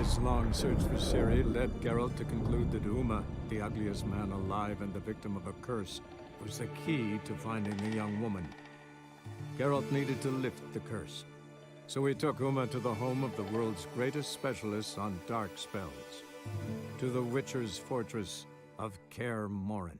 His long search for Ciri led Geralt to conclude that Uma, the ugliest man alive and the victim of a curse, was the key to finding the young woman. Geralt needed to lift the curse, so he took Uma to the home of the world's greatest specialists on dark spells, to the Witcher's fortress of Kaer Morhen.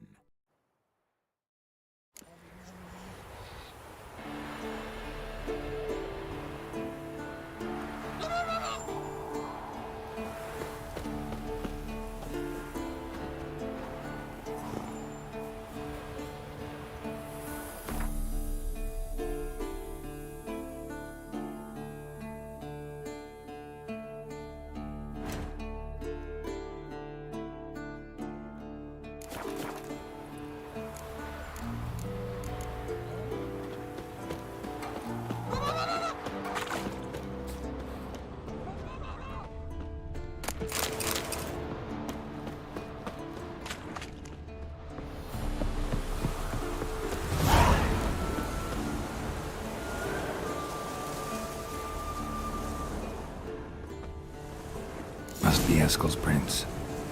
Must be Eskel's prints.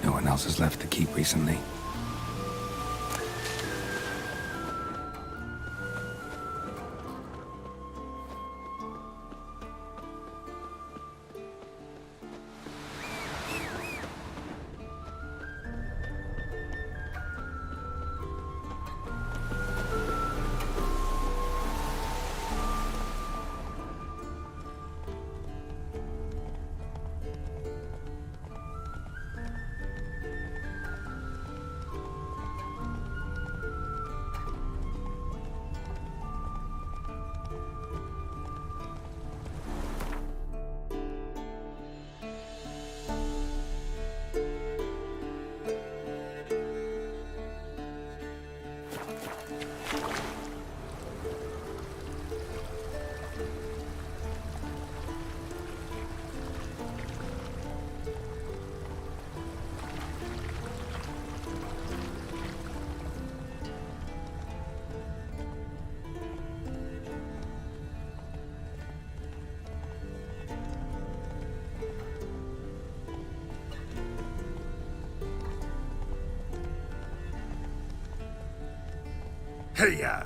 No one else has left the keep recently. Hey-ya!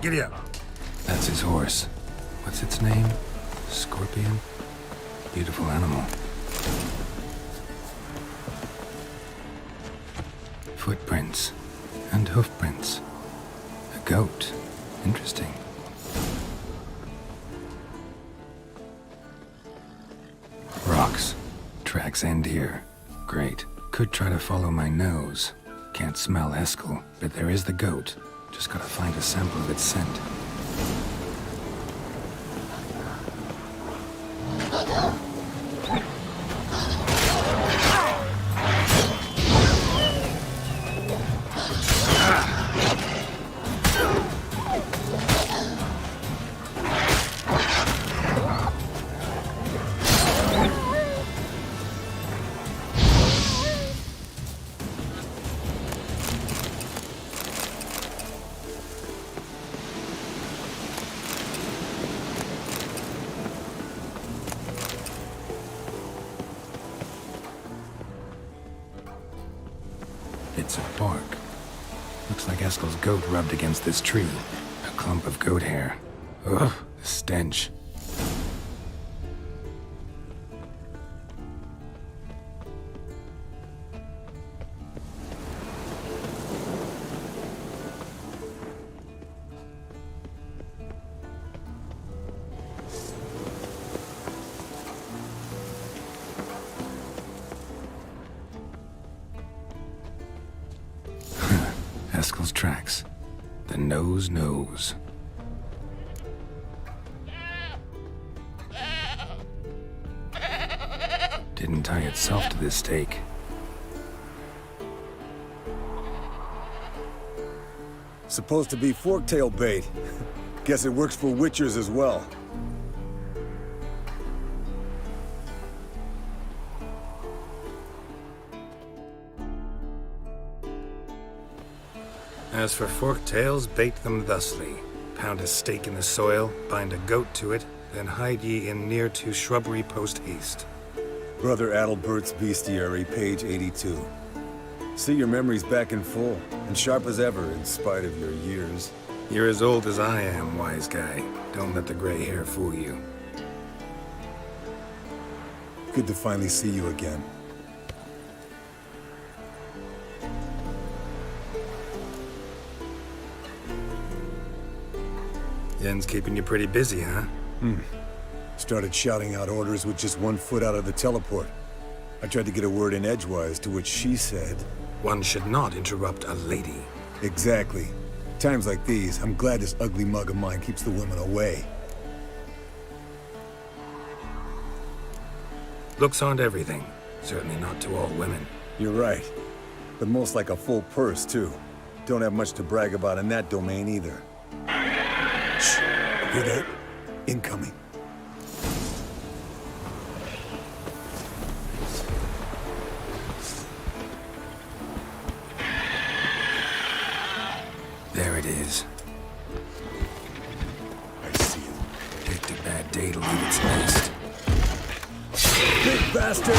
Giddy up. That's his horse. What's its name? Scorpion? Beautiful animal. Footprints. And hoofprints. A goat. Interesting. Rocks. Tracks end here. Great. Could try to follow my nose. Can't smell Eskel, but there is the goat. Just gotta find a sample of its scent. Bits of bark. Looks like Eskel's goat rubbed against this tree. A clump of goat hair. Ugh, the stench. Eskel's tracks. The nose knows. Didn't tie itself to this stake. Supposed to be forktail bait. Guess it works for witchers as well. As for forked tails, bait them thusly. Pound a stake in the soil, bind a goat to it, then hide ye in near to shrubbery post haste. Brother Adalbert's Bestiary, page 82. See, your memory's back in full, and sharp as ever in spite of your years. You're as old as I am, wise guy. Don't let the gray hair fool you. Good to finally see you again. Yen's keeping you pretty busy, huh? Started shouting out orders with just 1 foot out of the teleport. I tried to get a word in edgewise, to which she said... One should not interrupt a lady. Exactly. Times like these, I'm glad this ugly mug of mine keeps the women away. Looks aren't everything. Certainly not to all women. You're right. But most like a full purse, too. Don't have much to brag about in that domain, either. Shh! Hear that? Incoming. There it is. I see it. Picked a bad day to leave its nest. Big bastard!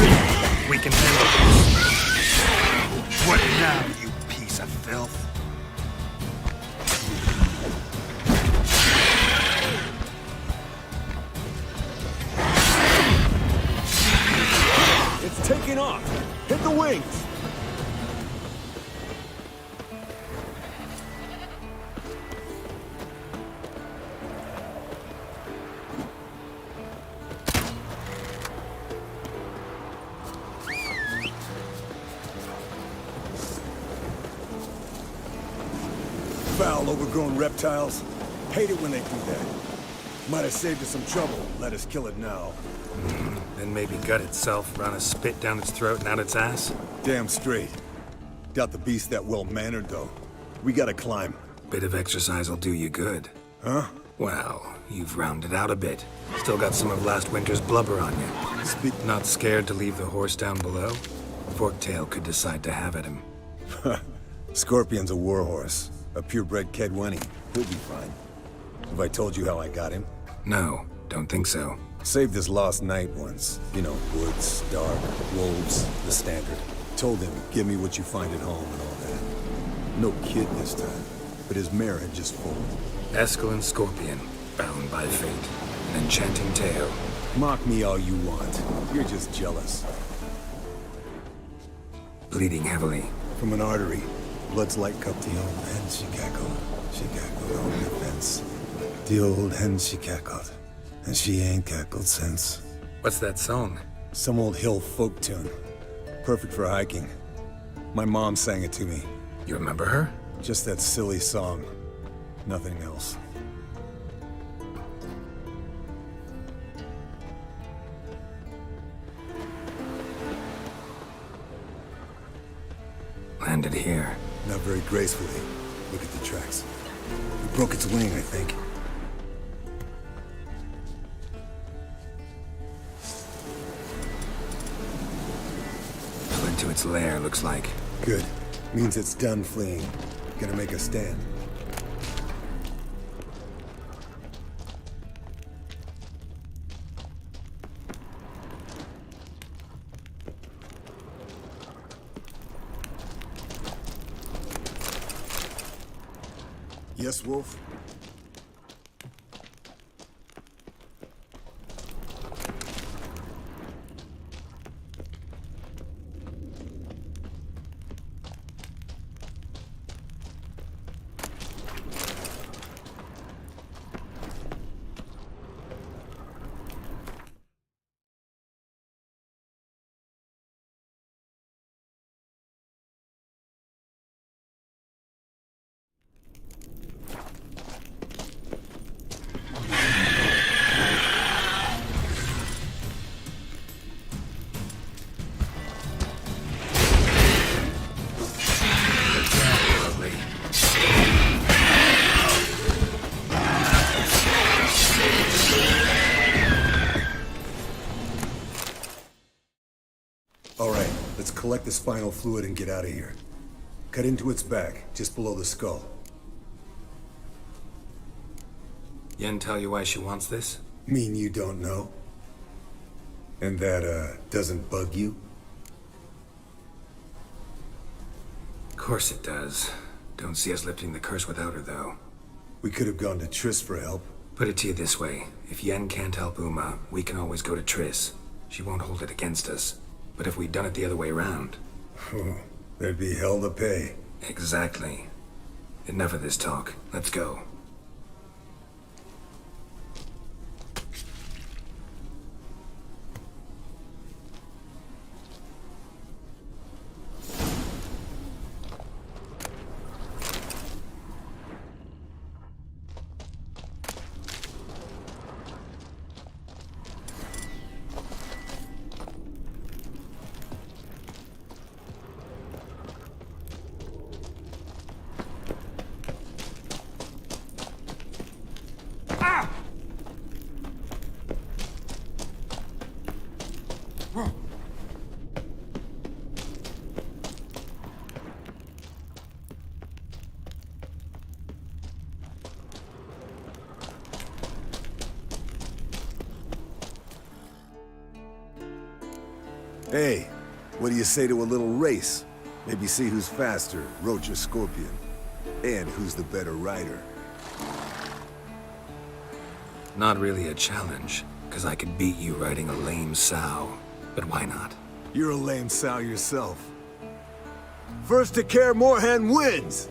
We can handle this. What now, you piece of filth? It's taking off! Hit the wings! Foul, overgrown reptiles. Hate it when they do that. Might have saved us some trouble. Let us kill it now. Then maybe gut itself, run a spit down its throat and out its ass? Damn straight. Doubt the beast that well-mannered, though. We gotta climb. Bit of exercise will do you good. Huh? Well, you've rounded out a bit. Still got some of last winter's blubber on you. Speak. Not scared to leave the horse down below? Forktail could decide to have at him. Scorpion's a warhorse. A purebred Kedwenny. He'll be fine. Have I told you how I got him? No, don't think so. Saved this lost night once. You know, woods, dark, wolves, the standard. Told him, give me what you find at home and all that. No kid this time, but his mare had just foaled. Eskel and Scorpion, bound by fate. An enchanting tale. Mock me all you want. You're just jealous. Bleeding heavily. From an artery. Blood's like cup the old hen she cackled. She cackled on the fence. The old hen she cackled. And she ain't cackled since. What's that song? Some old hill folk tune. Perfect for hiking. My mom sang it to me. You remember her? Just that silly song. Nothing else. Landed here. Not very gracefully. Look at the tracks. It broke its wing, I think. Fled to its lair, looks like. Good. Means it's done fleeing. Gonna make a stand. Yes, Wolf? All right, let's collect this final fluid and get out of here. cut into its back, just below the skull. Yen tell you why she wants this? Mean you don't know? And that, doesn't bug you? Of course it does. Don't see us lifting the curse without her, though. We could have gone to Triss for help. Put it to you this way. If Yen can't help Uma, we can always go to Triss. She won't hold it against us. But if we'd done it the other way around... There'd be hell to pay. Exactly. Enough of this talk. Let's go. Hey, what do you say to a little race? Maybe see who's faster, Roach or Scorpion. And who's the better rider. Not really a challenge, because I could beat you riding a lame sow. But why not? You're a lame sow yourself. First to Kaer Morhen wins!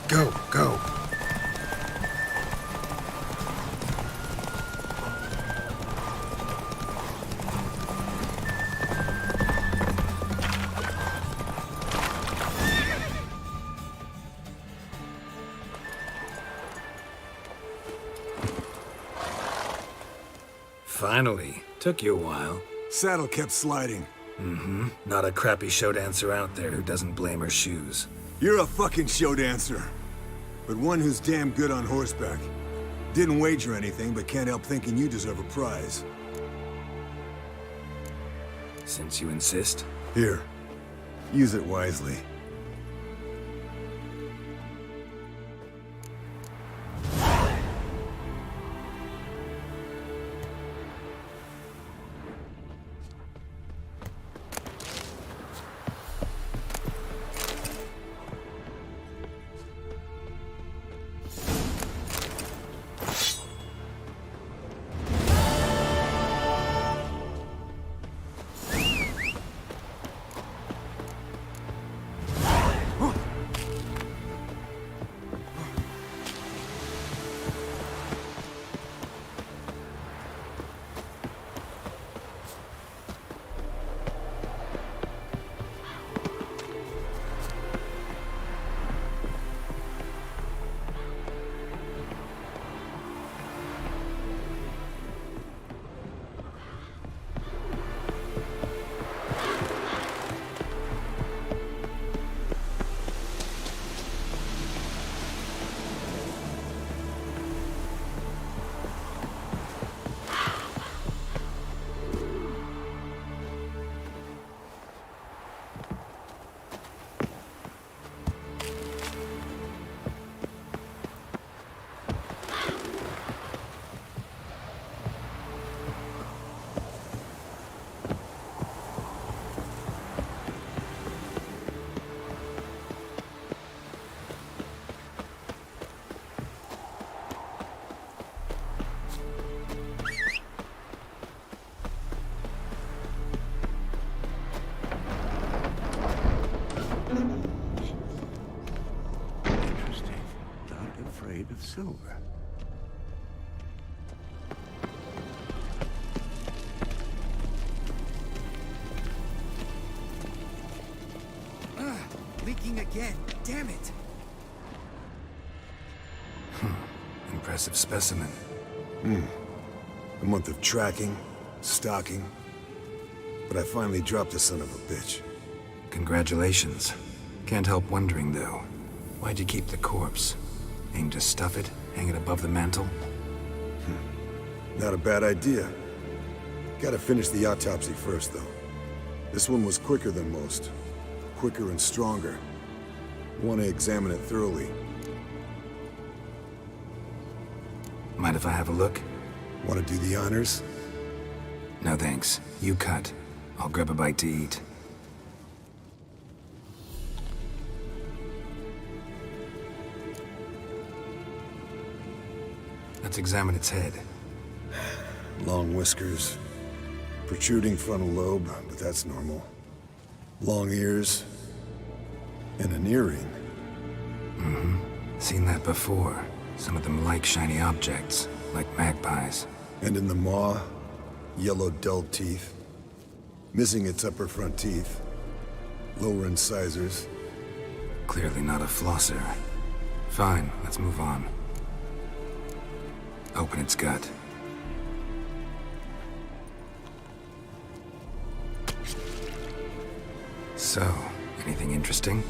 Go, go. Finally. Took you a while. Saddle kept sliding. Mm-hmm. Not a crappy show dancer out there who doesn't blame her shoes. You're a fucking show dancer. But one who's damn good on horseback. Didn't wager anything, but can't help thinking you deserve a prize. Since you insist. Here. Use it wisely. silver. Leaking again. Damn it. Impressive specimen. A month of tracking, stalking. But I finally dropped the son of a bitch. Congratulations. Can't help wondering, though. Why'd you keep the corpse? Aim to stuff it? Hang it above the mantle? Not a bad idea. Gotta finish the autopsy first, though. This one was quicker than most. Quicker and stronger. Want to examine it thoroughly. Mind if I have a look? Want to do the honors? No thanks. You cut. I'll grab a bite to eat. Let's examine its head. Long whiskers. Protruding frontal lobe, but that's normal. Long ears. And an earring. Seen that before. Some of them like shiny objects, like magpies. And in the maw, yellow dulled teeth. Missing its upper front teeth. Lower incisors. Clearly not a flosser. Fine, let's move on. Open its gut. So, anything interesting?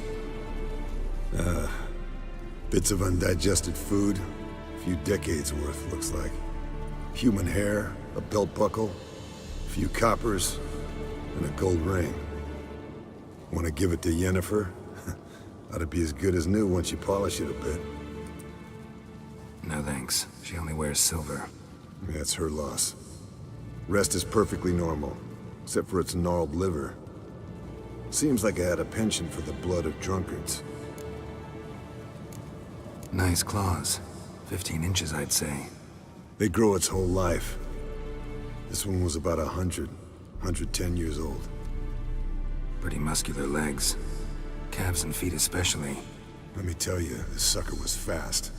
Bits of undigested food. A few decades worth, looks like. Human hair, a belt buckle, a few coppers, and a gold ring. Want to give it to Yennefer? Ought to be as good as new once you polish it a bit. No thanks. She only wears silver. That's her loss. Rest is perfectly normal, except for its gnarled liver. Seems like I had a penchant for the blood of drunkards. Nice claws. 15 inches, I'd say. They grow its whole life. This one was about 110 years old. Pretty muscular legs. Calves and feet especially. Let me tell you, this sucker was fast.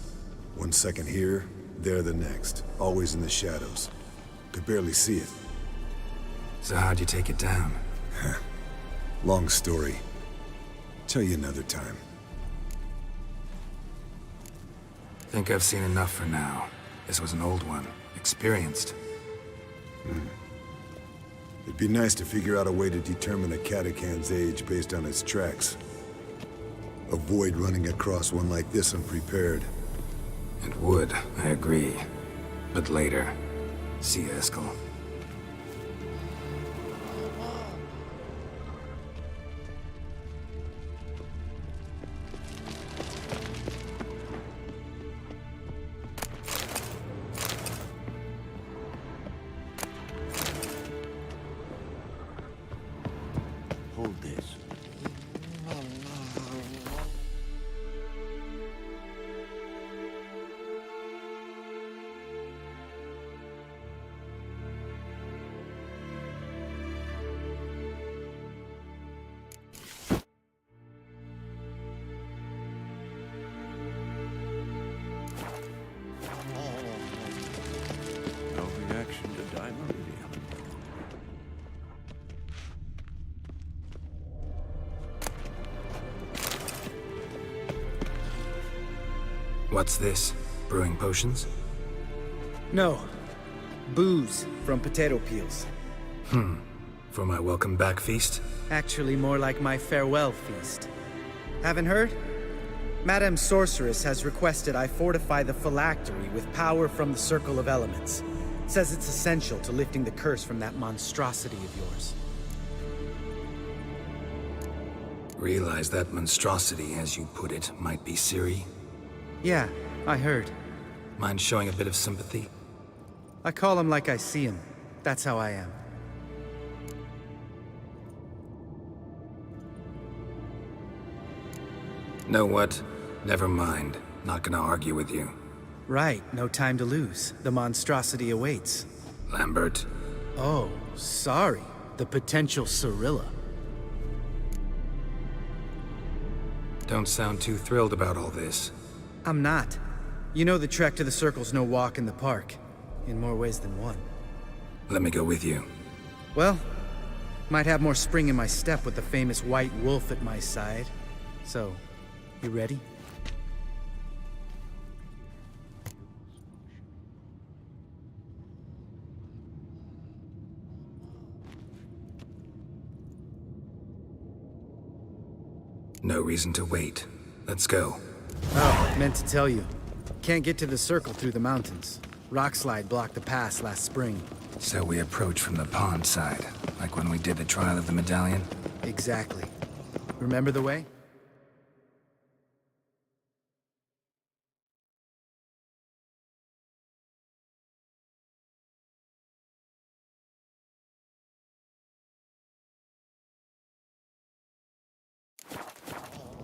1 second here, there the next. Always in the shadows. Could barely see it. So how'd you take it down? Long story. Tell you another time. Think I've seen enough for now. This was an old one. Experienced. It'd be nice to figure out a way to determine a catacan's age based on its tracks. Avoid running across one like this unprepared. It would, I agree. But later. See you, Eskel. Hold this. No reaction to dimeridium. What's this? Brewing potions? No. Booze from potato peels. For my welcome back feast? Actually more like my farewell feast. Haven't heard? Madame Sorceress has requested I fortify the phylactery with power from the Circle of Elements. Says it's essential to lifting the curse from that monstrosity of yours. Realize that monstrosity, as you put it, might be Ciri? Yeah, I heard. Mind showing a bit of sympathy? I call him like I see him. That's how I am. Know what? Never mind. Not gonna argue with you. Right, no time to lose. The monstrosity awaits. Lambert. Oh, sorry. The potential Cirilla. Don't sound too thrilled about all this. I'm not. You know the trek to the Circle's no walk in the park. In more ways than one. Let me go with you. Well, might have more spring in my step with the famous white wolf at my side. So, you ready? No reason to wait. Let's go. Oh, meant to tell you. Can't get to the Circle through the mountains. Rockslide blocked the pass last spring. So we approach from the pond side, like when we did the trial of the medallion? Exactly. Remember the way?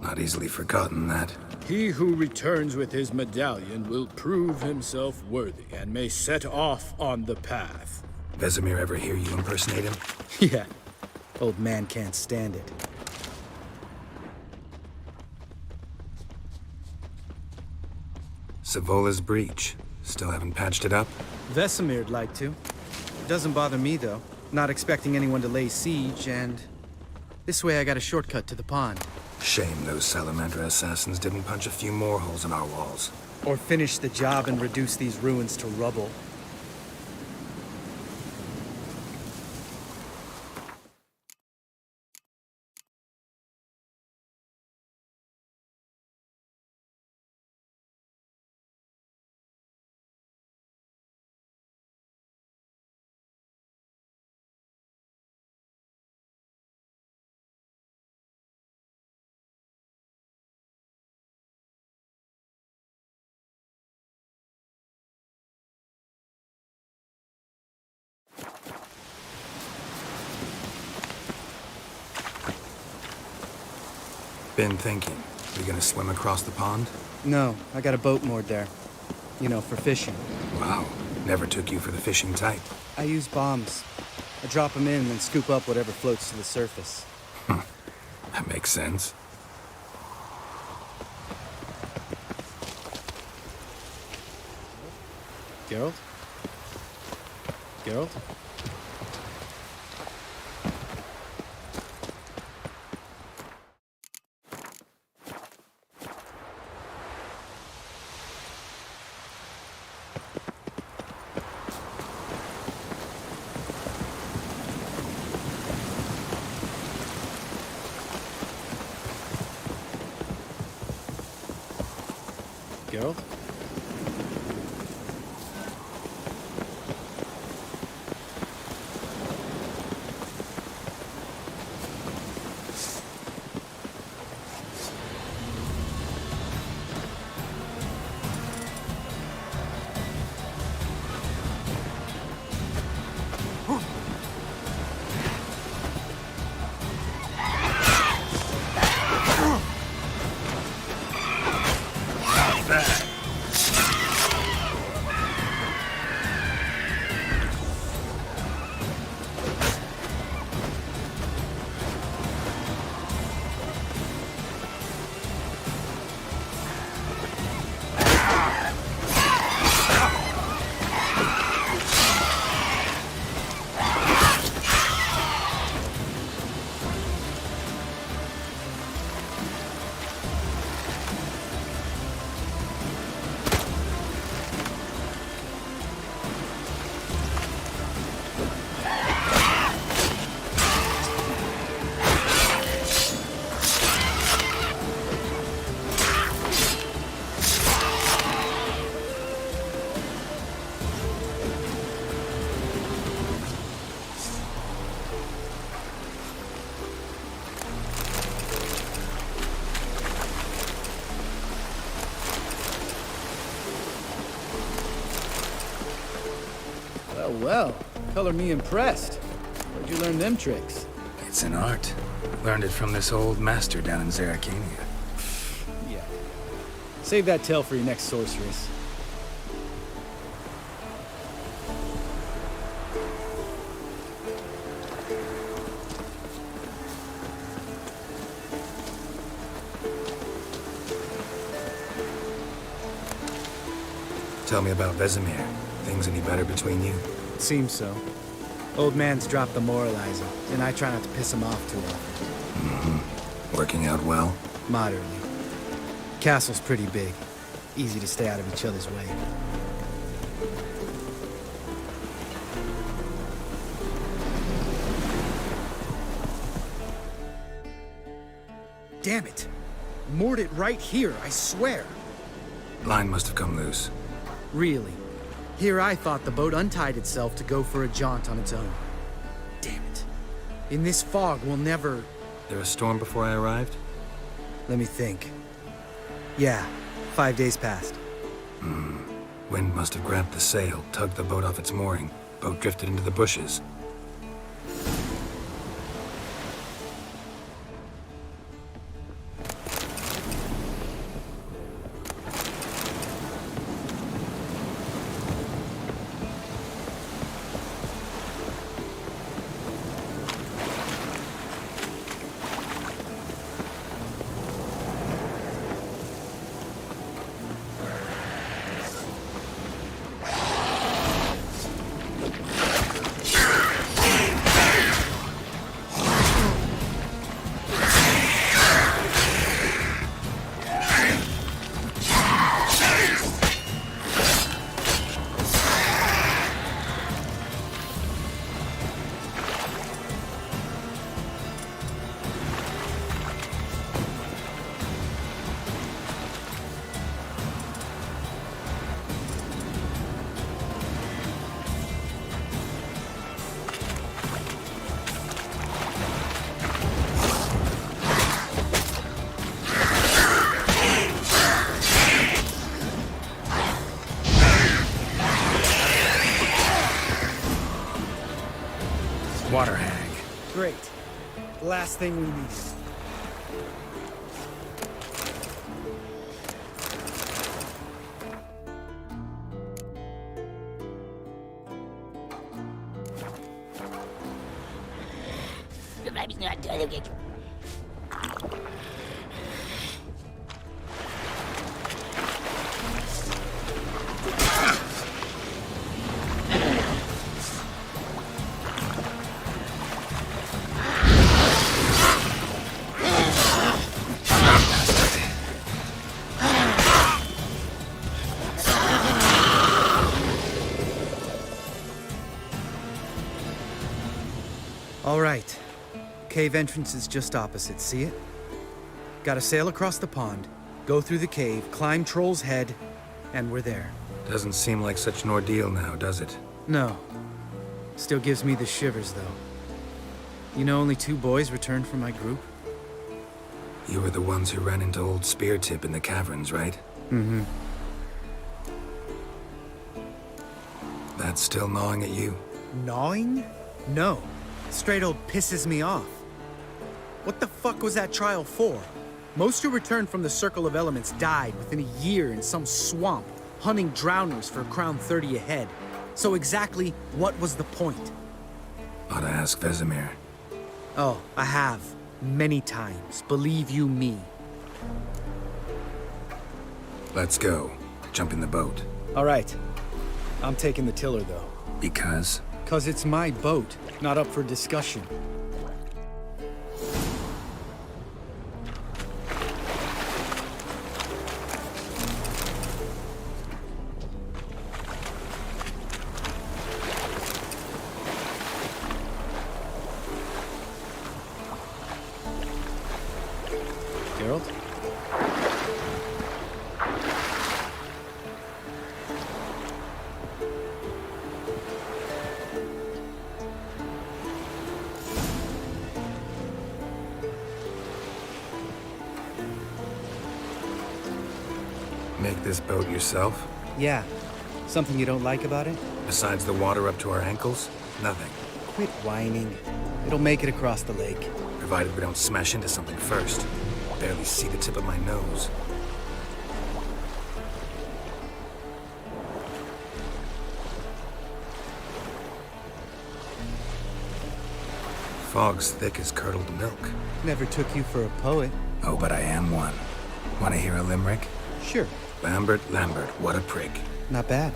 Not easily forgotten, that. He who returns with his medallion will prove himself worthy and may set off on the path. Vesemir ever hear you impersonate him? Yeah. Old man can't stand it. Savola's breach. Still haven't patched it up? Vesemir'd like to. Doesn't bother me, though. Not expecting anyone to lay siege, and... this way I got a shortcut to the pond. Shame those Salamandra assassins didn't punch a few more holes in our walls. Or finish the job and reduce these ruins to rubble. Been thinking. We gonna swim across the pond? No, I got a boat moored there. You know, for fishing. Wow. Never took you for the fishing type. I use bombs. I drop them in and then scoop up whatever floats to the surface. That makes sense. Geralt? Geralt? Geralt? Well, color me impressed. Where'd you learn them tricks? It's an art. Learned it from this old master down in Zerrikania. Yeah. Save that tale for your next sorceress. Tell me about Vesemir. Things any better between you? Seems so. Old man's dropped the moralizer, and I try not to piss him off too often. Working out well? Moderately. Castle's pretty big. Easy to stay out of each other's way. Damn it! Moored it right here, I swear! Line must have come loose. Really? Here I thought the boat untied itself to go for a jaunt on its own. Damn it. In this fog, we'll never... There a storm before I arrived? Let me think. Yeah, 5 days passed. Wind must have grabbed the sail, tugged the boat off its mooring. Boat drifted into the bushes. Water hag. Great. The last thing we needed. All right. Cave entrance is just opposite, see it? Gotta sail across the pond, go through the cave, climb Troll's Head, and we're there. Doesn't seem like such an ordeal now, does it? No. Still gives me the shivers, though. You know only 2 boys returned from my group? You were the ones who ran into old Speartip in the caverns, right? Mm-hmm. That's still gnawing at you? Gnawing? No. Straight old pisses me off. What the fuck was that trial for? Most who returned from the Circle of Elements died within a year in some swamp, hunting drowners for Crown 30 a head. So exactly what was the point? Ought to ask Vesemir. Oh, I have. Many times. Believe you me. Let's go. Jump in the boat. All right. I'm taking the tiller, though. Because? 'Cause it's my boat, not up for discussion. Geralt? Make this boat yourself? Yeah. Something you don't like about it? Besides the water up to our ankles? Nothing. Quit whining. It'll make it across the lake. Provided we don't smash into something first. Barely see the tip of my nose. Fog's thick as curdled milk. Never took you for a poet. Oh, but I am one. Want to hear a limerick? Sure. Lambert, Lambert, what a prick. Not bad.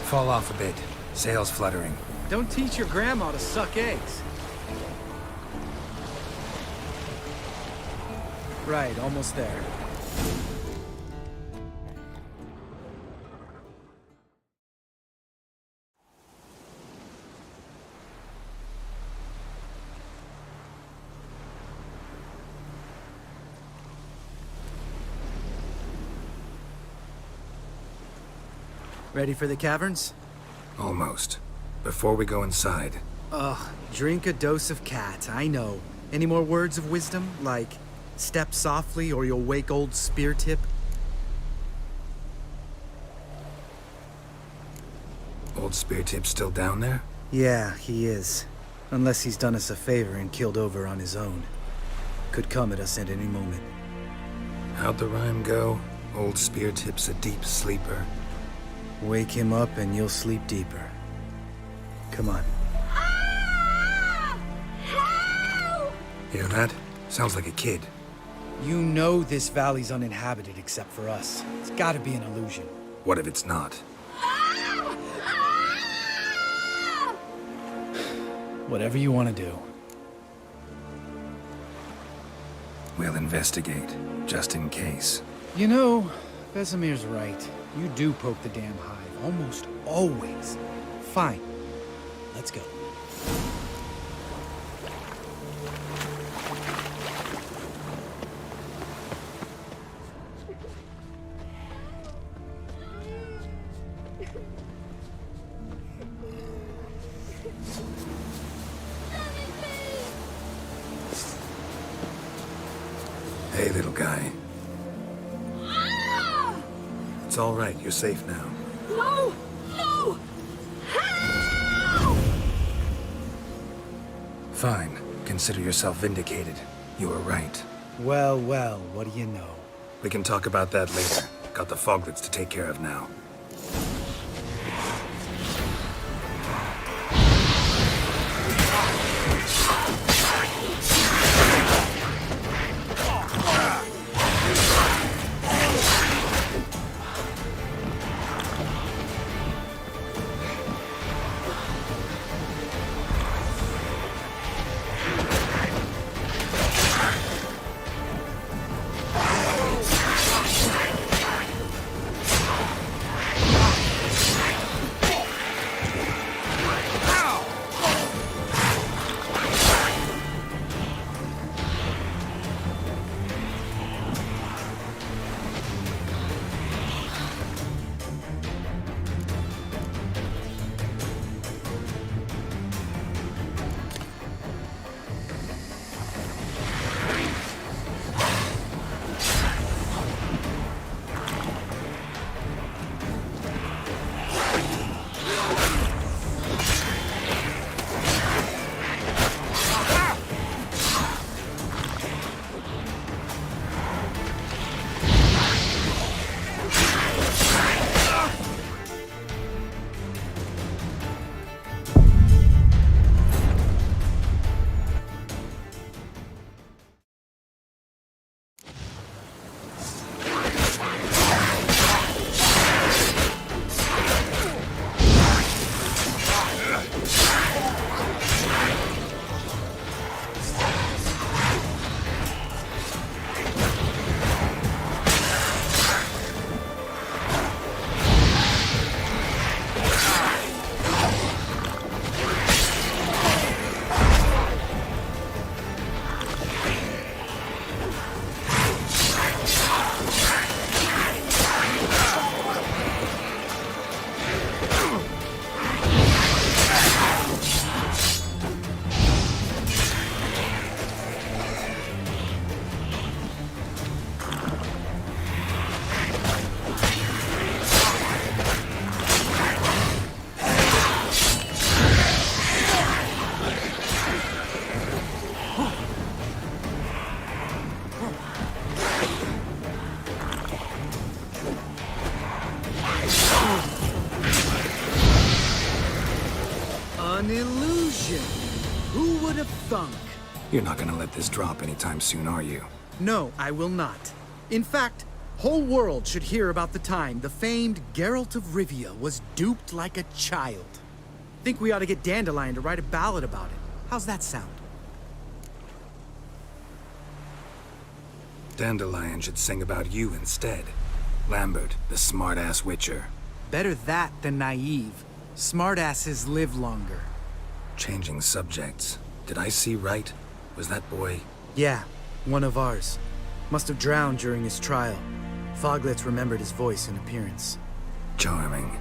Fall off a bit. Sails fluttering. Don't teach your grandma to suck eggs. Right, almost there. Ready for the caverns? Almost. Before we go inside, Ugh, drink a dose of cat, I know. Any more words of wisdom? Like, step softly or you'll wake old Spear Tip? old Spear Tip's still down there? Yeah, he is. Unless he's done us a favor and killed over on his own. Could come at us at any moment. How'd the rhyme go? Old Spear Tip's a deep sleeper. Wake him up and you'll sleep deeper. Come on. Hear that? Sounds like a kid. You know this valley's uninhabited except for us. It's gotta be an illusion. What if it's not? Whatever you want to do. We'll investigate, just in case. You know, Vesemir's right. You do poke the damn hive, almost always. Fine. Let's go. Hey, little guy. It's all right. You're safe now. No! No! Help! Fine. Consider yourself vindicated. You were right. Well, well, what do you know? We can talk about that later. Got the foglets to take care of now. would have thunk? You're not gonna let this drop anytime soon, are you? No, I will not. In fact, whole world should hear about the time the famed Geralt of Rivia was duped like a child. Think we ought to get Dandelion to write a ballad about it. How's that sound? Dandelion should sing about you instead. Lambert, the smart-ass witcher. Better that than naive. Smartasses live longer. Changing subjects. Did I see right? Was that boy? Yeah, one of ours. Must have drowned during his trial. Foglets remembered his voice and appearance. Charming.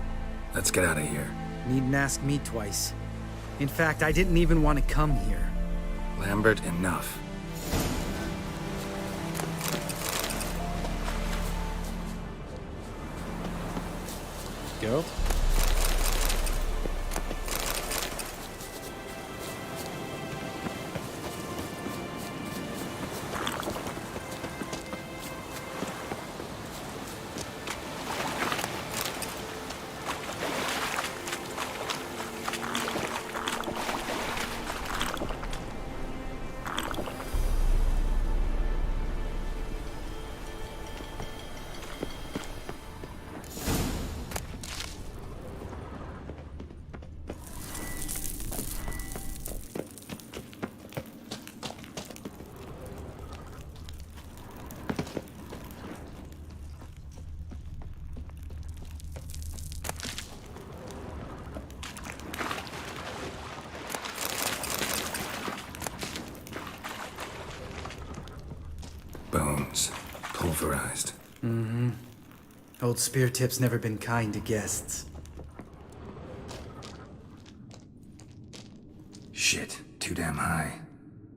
Let's get out of here. Needn't ask me twice. In fact, I didn't even want to come here. Lambert, enough. Geralt? Bones. Pulverized. Old Spear Tip's never been kind to guests. Shit. Too damn high.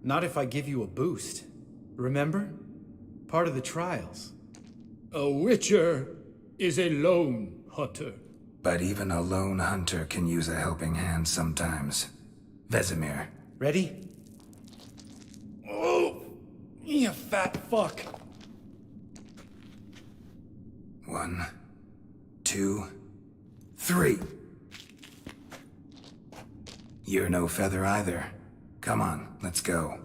Not if I give you a boost. Remember? Part of the trials. A witcher is a lone hunter. But even a lone hunter can use a helping hand sometimes. Vesemir. Ready? Oh! You fat fuck! 1, 2, 3. You're no feather either. Come on, let's go.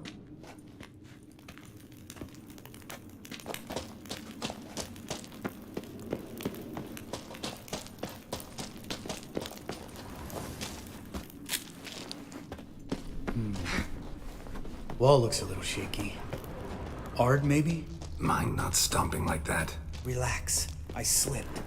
Wall looks a little shaky. Ard, maybe? Mind not stomping like that. Relax. I slipped.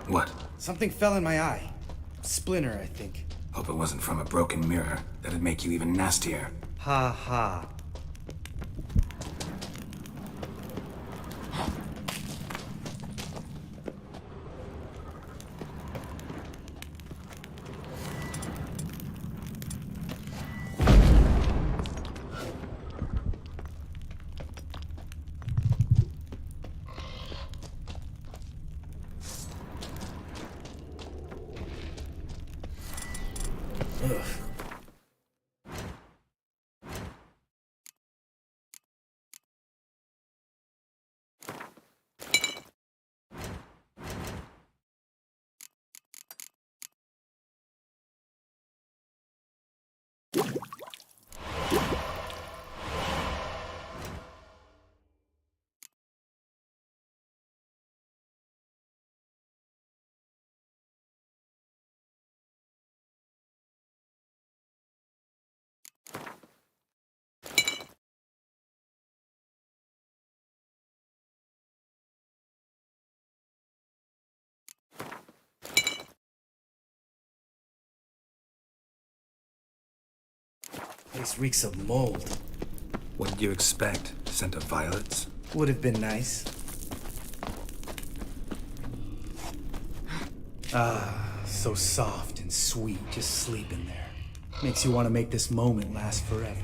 What? Something fell in my eye. Splinter, I think. Hope it wasn't from a broken mirror. That'd make you even nastier. Ha ha. Place reeks of mold. What did you expect? Scent of violets? Would have been nice. Ah, so soft and sweet, just sleeping there. Makes you want to make this moment last forever.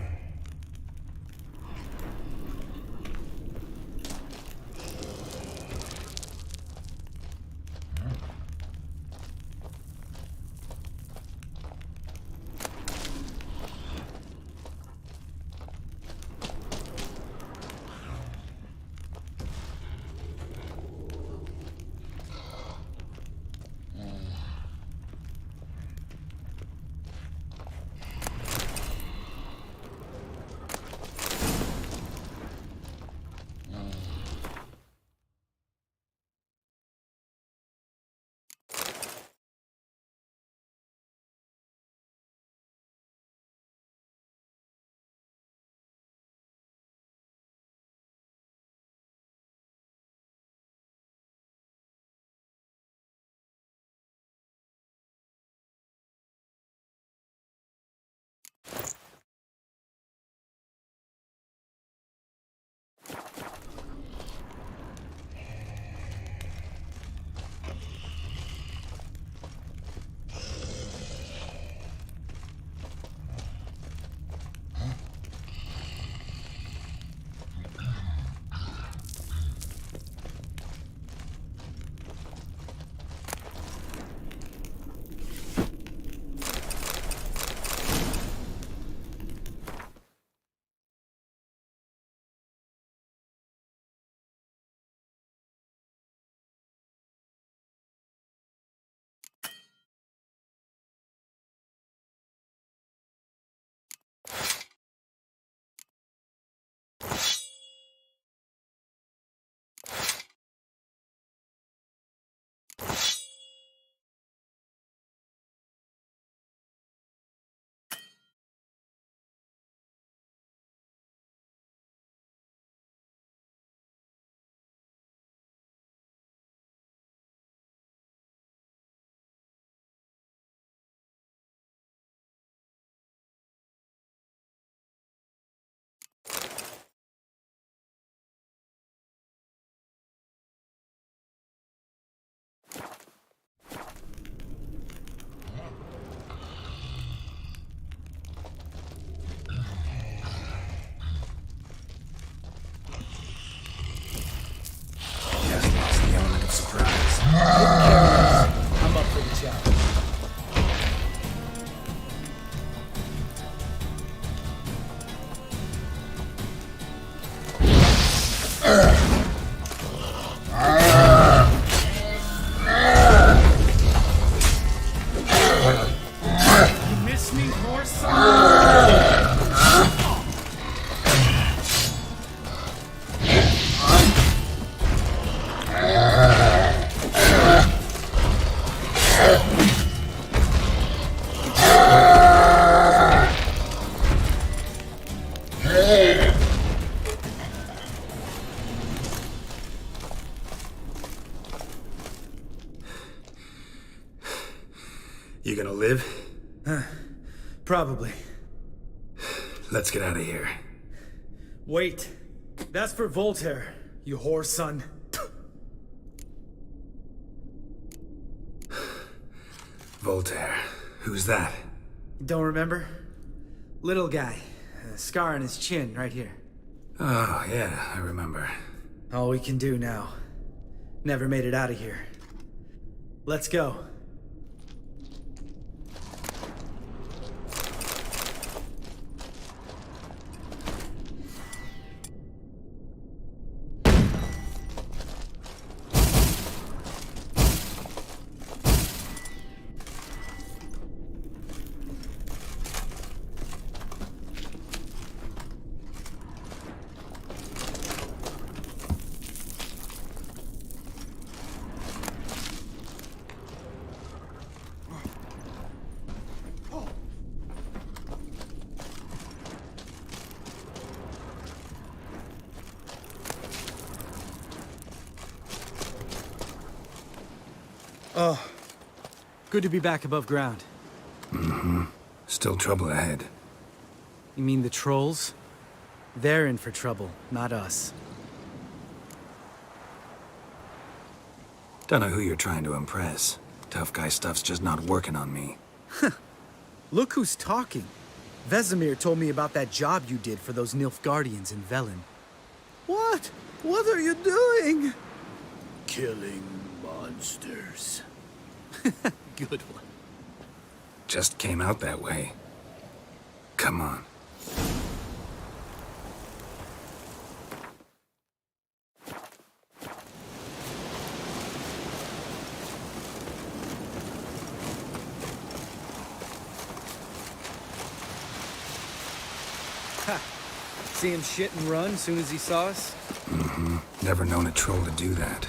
Just lost the element of surprise. I'm up for the challenge. You miss me, horse? You gonna live? Probably. Let's get out of here. Wait. That's for Voltaire, you whore son. Voltaire. Who's that? Don't remember? Little guy. A scar on his chin, right here. Oh, yeah, I remember. All we can do now. Never made it out of here. Let's go. Oh, good to be back above ground. Still trouble ahead. You mean the trolls? They're in for trouble, not us. Don't know who you're trying to impress. Tough guy stuff's just not working on me. Look who's talking. Vesemir told me about that job you did for those Nilfgaardians in Velen. What? What are you doing? Killing monsters. Good one. Just came out that way. Come on. See him shit and run soon as he saw us? Mm-hmm. Never known a troll to do that.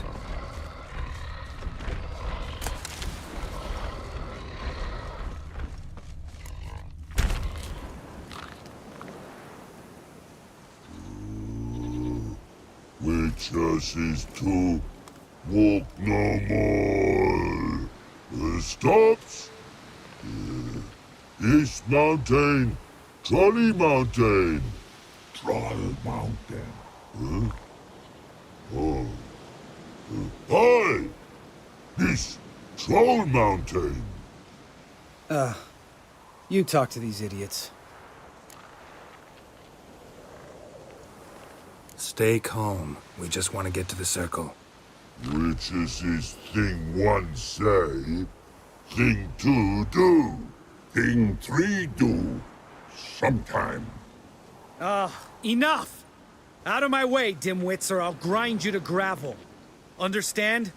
Witches is to walk no more. Stops. East Mountain, Trolley Mountain. Troll Mountain. Huh? Oh. Hi! This Troll Mountain. You talk to these idiots. Stay calm. We just want to get to the circle. Witches is thing one say, thing two do, thing three do, sometime. Enough! Out of my way, dimwits, or I'll grind you to gravel. Understand?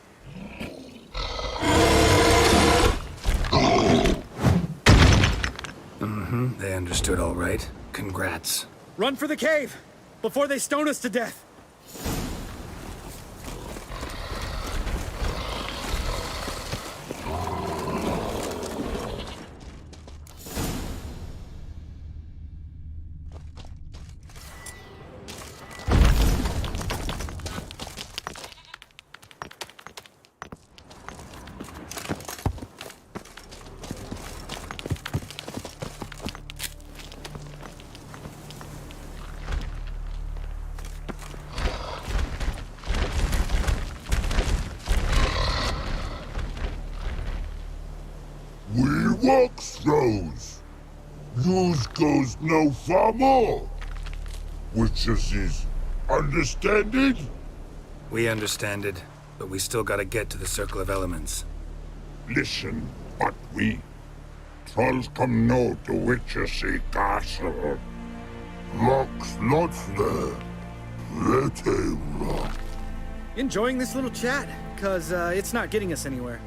Mm-hmm. They understood all right. Congrats. Run for the cave! Before they stone us to death! We walk throws. Yous goes no far more. Witches is understanding? We understand it, but we still gotta get to the Circle of Elements. Listen, but we trolls come no to Witches castle. Rocks lots there. Pretty rock. Enjoying this little chat? Cause, it's not getting us anywhere.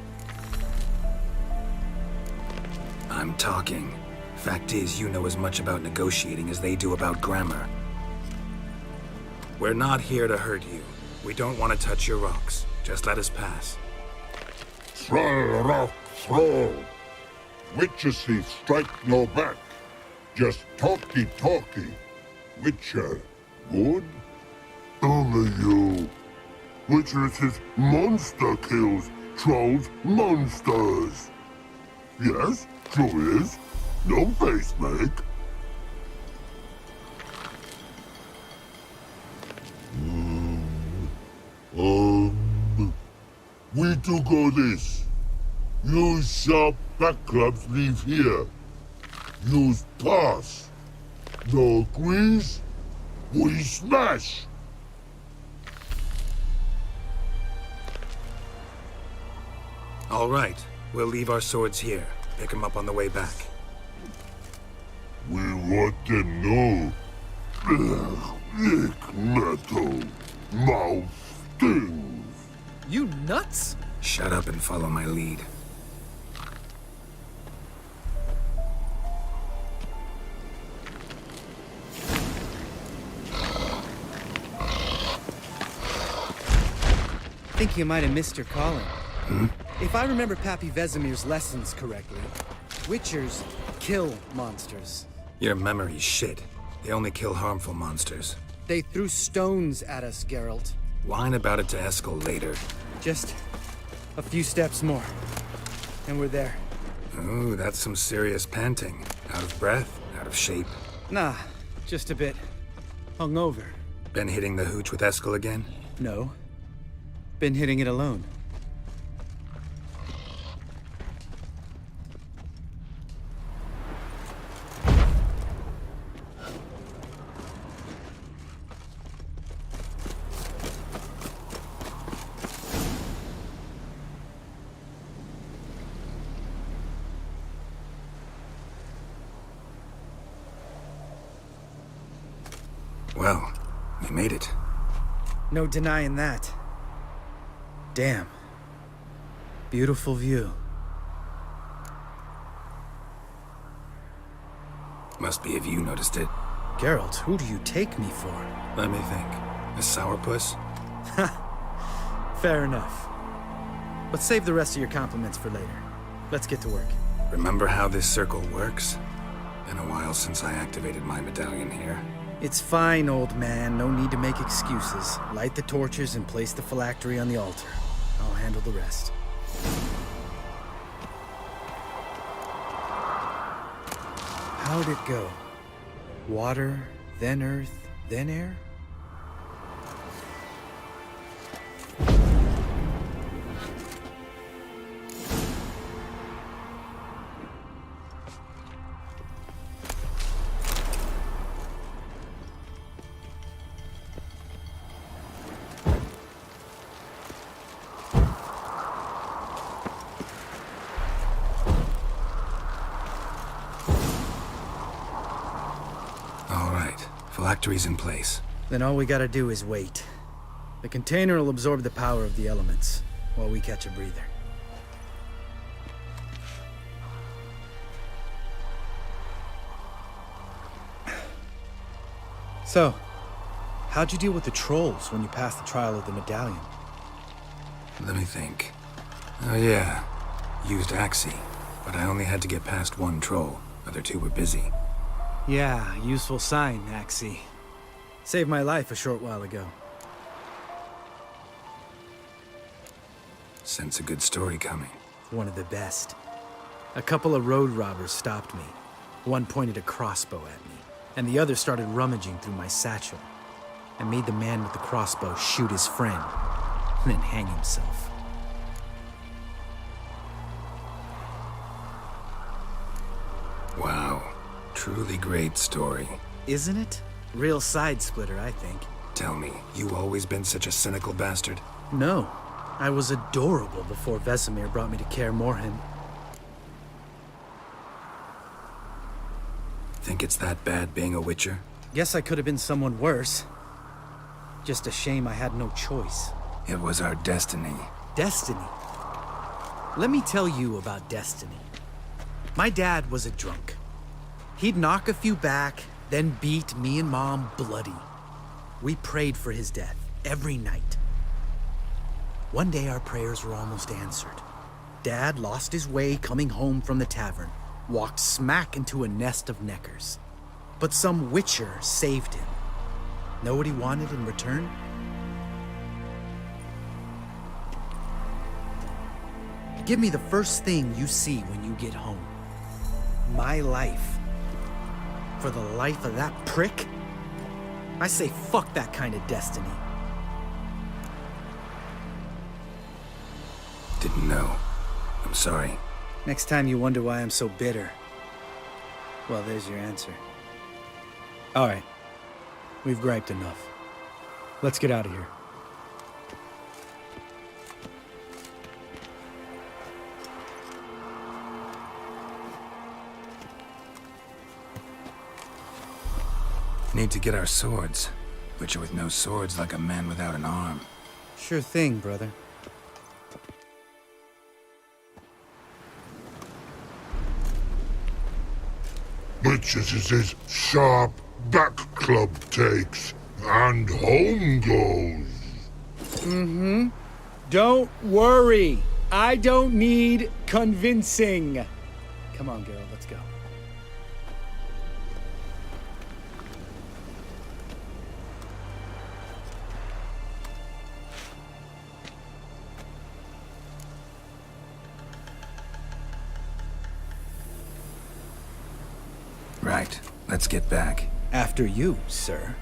I'm talking. Fact is, you know as much about negotiating as they do about grammar. We're not here to hurt you. We don't want to touch your rocks. Just let us pass. Troll rock throw. Witches strike no back. Just talky. Witcher, good? Only you. Witches is monster kills. Trolls monsters. Yes, true is. No face make. We do go this. Use sharp back clubs leave here. Use pass. No agrees? We smash. All right. We'll leave our swords here. Pick them up on the way back. We want them know. Lick metal. Mouth stings. You nuts? Shut up and follow my lead. Think you might have missed your calling. If I remember Pappy Vesemir's lessons correctly, Witchers kill monsters. Your memory's shit. They only kill harmful monsters. They threw stones at us, Geralt. Whine about it to Eskel later. Just a few steps more, and we're there. Ooh, that's some serious panting. Out of breath, out of shape. Nah, Just a bit hungover. Been hitting the hooch with Eskel again? No. Been hitting it alone. Well, we made it. No denying that. Damn. Beautiful view. Must be if you noticed it. Geralt, who do you take me for? Let me think. A sourpuss? Fair enough. But save the rest of your compliments for later. Let's get to work. Remember how this circle works? Been a while since I activated my medallion here. It's fine, old man. No need to make excuses. Light the torches and place the phylactery on the altar. I'll handle the rest. How'd it go? Water, then earth, then air? Phylactery's in place. Then all we gotta do is wait. The container will absorb the power of the elements, while we catch a breather. So, how'd you deal with the trolls when you passed the trial of the medallion? Let me think. Oh yeah, used Axii, but I only had to get past one troll. Other two were busy. Yeah, useful sign, Axii. Saved my life a short while ago. Sense a good story coming. One of the best. A couple of road robbers stopped me. One pointed a crossbow at me, and the other started rummaging through my satchel. I made the man with the crossbow shoot his friend, and then hang himself. Wow. Truly great story. Isn't it? Real side-splitter, I think. Tell me, you always been such a cynical bastard? No. I was adorable before Vesemir brought me to Kaer Morhen. Think it's that bad being a witcher? Guess I could have been someone worse. Just a shame I had no choice. It was our destiny. Destiny? Let me tell you about destiny. My dad was a drunk. He'd knock a few back, then beat me and Mom bloody. We prayed for his death every night. One day our prayers were almost answered. Dad lost his way coming home from the tavern, walked smack into a nest of neckers. But some witcher saved him. Know what he wanted in return? Give me the first thing you see when you get home. My life. For the life of that prick? I say fuck that kind of destiny. Didn't know. I'm sorry. Next time you wonder why I'm so bitter, well, there's your answer. All right. We've griped enough. Let's get out of here. Need to get our swords. Butcher with no swords like a man without an arm. Sure thing, brother. Which is his sharp back club takes, and home goes. Don't worry. I don't need convincing. Come on, Geralt, let's go. Right. Let's get back. After you, sir.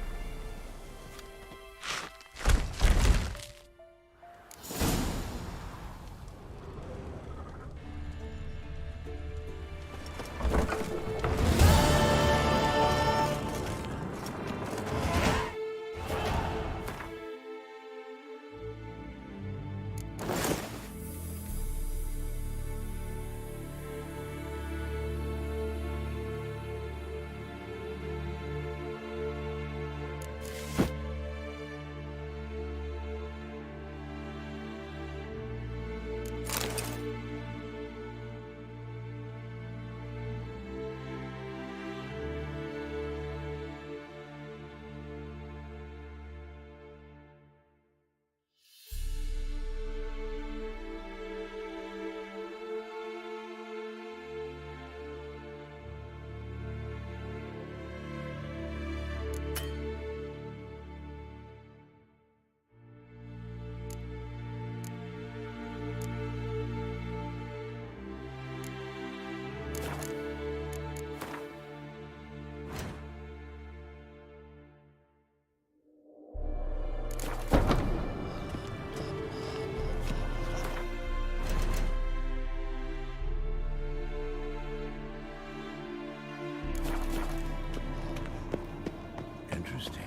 Interesting.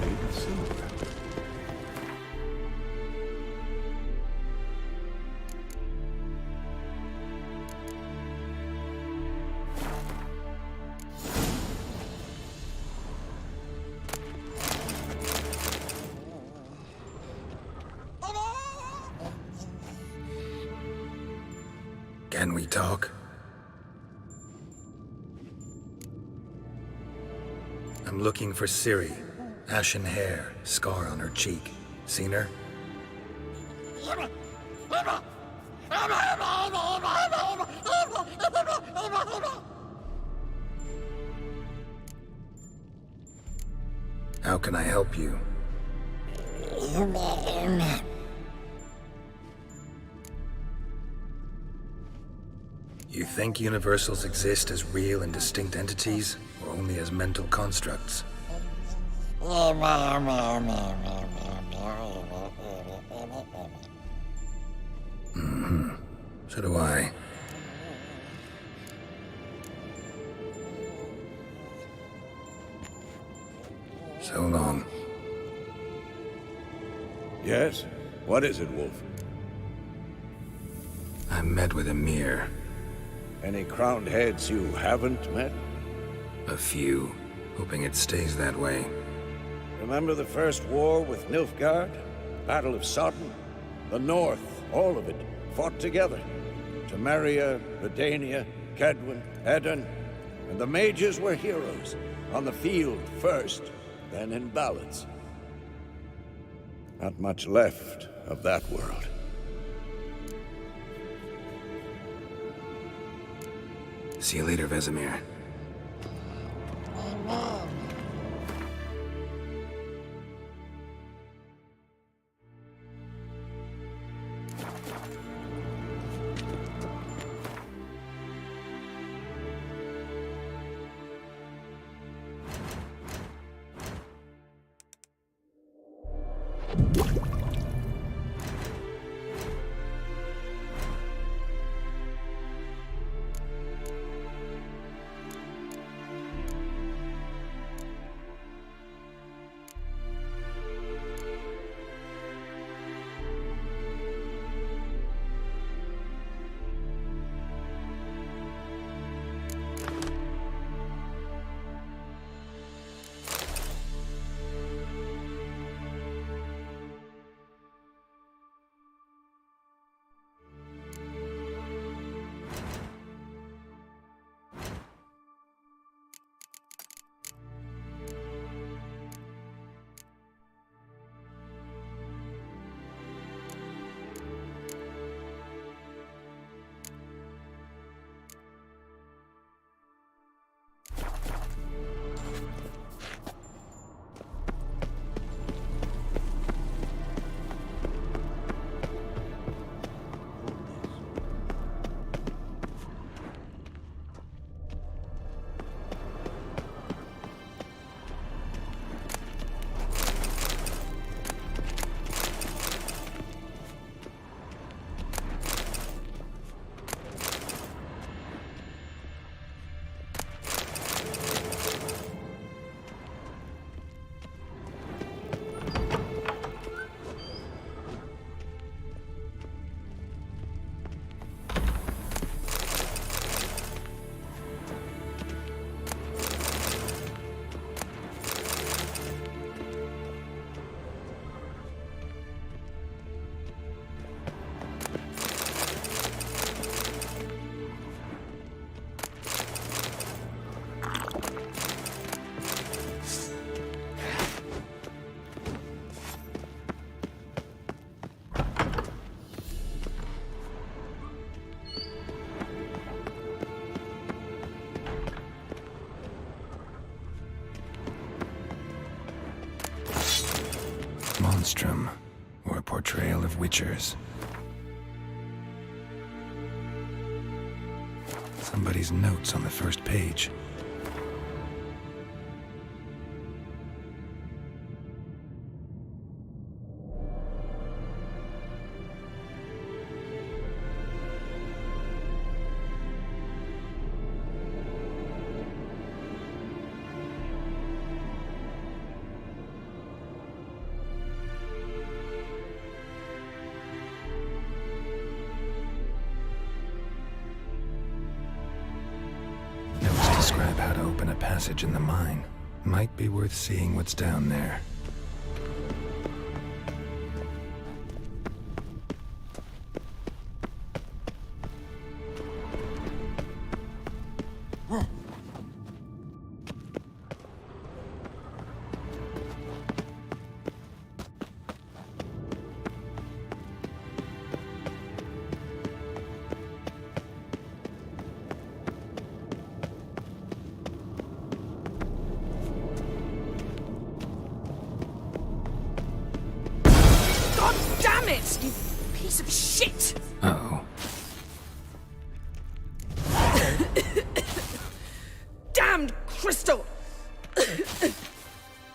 Made of silver. Can we talk? I'm looking for Ciri. Ashen hair, scar on her cheek. Seen her? How can I help you? You think universals exist as real and distinct entities, or only as mental constructs? So do I. So long. Yes? What is it, Wolf? I met with Emir. Any crowned heads you haven't met? A few. Hoping it stays that way. Remember the first war with Nilfgaard? Battle of Sodden? The North, all of it, fought together. Temeria, Redania, Kedwin, Edirn, and the mages were heroes. On the field first, then in ballads. Not much left of that world. See you later, Vesemir. Monstrum, or a portrayal of witchers. Somebody's notes on the first page. Describe how to open a passage in the mine. Might be worth seeing what's down there. Damn it, you piece of shit! Uh-oh. Damned crystal!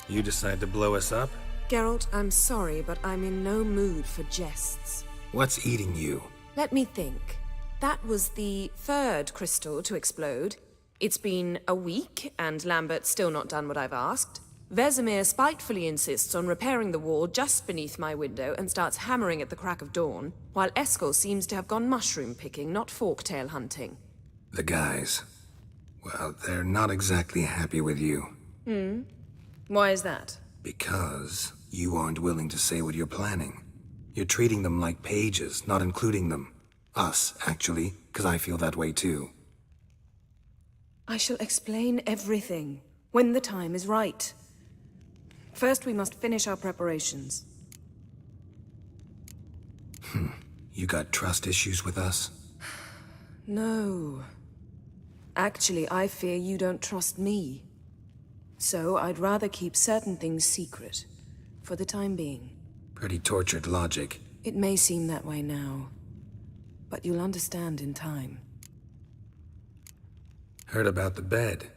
You decide to blow us up? Geralt, I'm sorry, but I'm in no mood for jests. What's eating you? Let me think. That was the third crystal to explode. It's been a week, and Lambert's still not done what I've asked. Vesemir spitefully insists on repairing the wall just beneath my window and starts hammering at the crack of dawn, while Eskel seems to have gone mushroom picking, not forktail hunting. The guys. Well, they're not exactly happy with you. Why is that? Because you aren't willing to say what you're planning. You're treating them like pages, not including them. Us, actually, because I feel that way too. I shall explain everything, when the time is right. First, we must finish our preparations. You got trust issues with us? No. Actually, I fear you don't trust me. So, I'd rather keep certain things secret, for the time being. Pretty tortured logic. It may seem that way now, but you'll understand in time. Heard about the bed.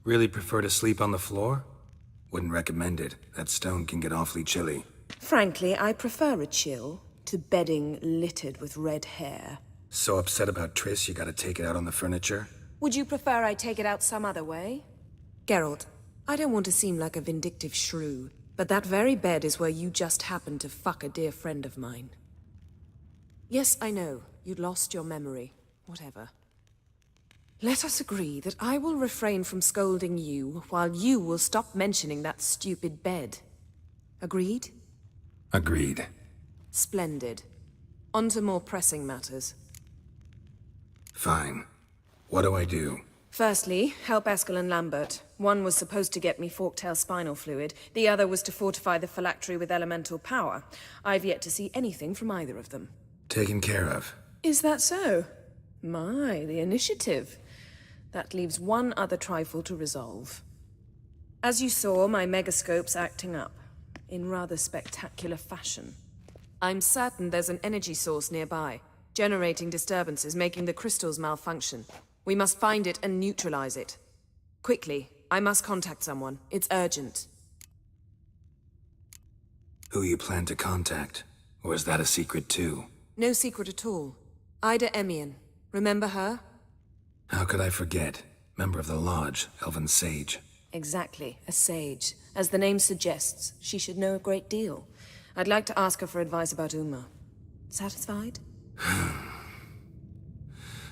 Really prefer to sleep on the floor? Wouldn't recommend it. That stone can get awfully chilly. Frankly, I prefer a chill to bedding littered with red hair. So upset about Triss you gotta take it out on the furniture? Would you prefer I take it out some other way? Geralt, I don't want to seem like a vindictive shrew, but that very bed is where you just happened to fuck a dear friend of mine. Yes, I know. You'd lost your memory. Whatever. Let us agree that I will refrain from scolding you, while you will stop mentioning that stupid bed. Agreed? Agreed. Splendid. On to more pressing matters. Fine. What do I do? Firstly, help Eskel and Lambert. One was supposed to get me forktail spinal fluid, the other was to fortify the phylactery with elemental power. I've yet to see anything from either of them. Taken care of. Is that so? My, the initiative. That leaves one other trifle to resolve. As you saw, my megascope's acting up, in rather spectacular fashion. I'm certain there's an energy source nearby, generating disturbances, making the crystals malfunction. We must find it and neutralize it. Quickly, I must contact someone. It's urgent. Who you plan to contact? Or is that a secret too? No secret at all. Ida Emian. Remember her? How could I forget? Member of the Lodge, Elven Sage. Exactly, a sage. As the name suggests, she should know a great deal. I'd like to ask her for advice about Uma. Satisfied?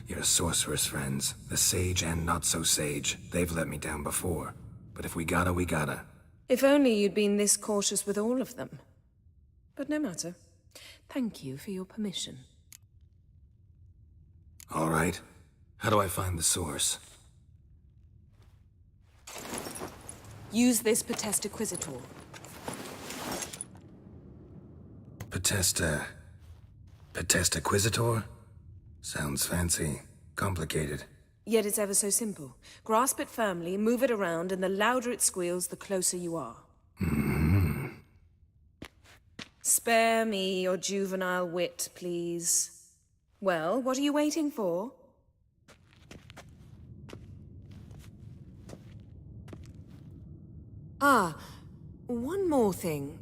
Your sorceress friends, the sage and not-so-sage, they've let me down before. But if we gotta, we gotta. If only you'd been this cautious with all of them. But no matter. Thank you for your permission. All right. How do I find the source? Use this Potestaquizator. Potestaquizator? Sounds fancy. Complicated. Yet it's ever so simple. Grasp it firmly, move it around, and the louder it squeals, the closer you are. Spare me your juvenile wit, please. Well, what are you waiting for? Ah, one more thing.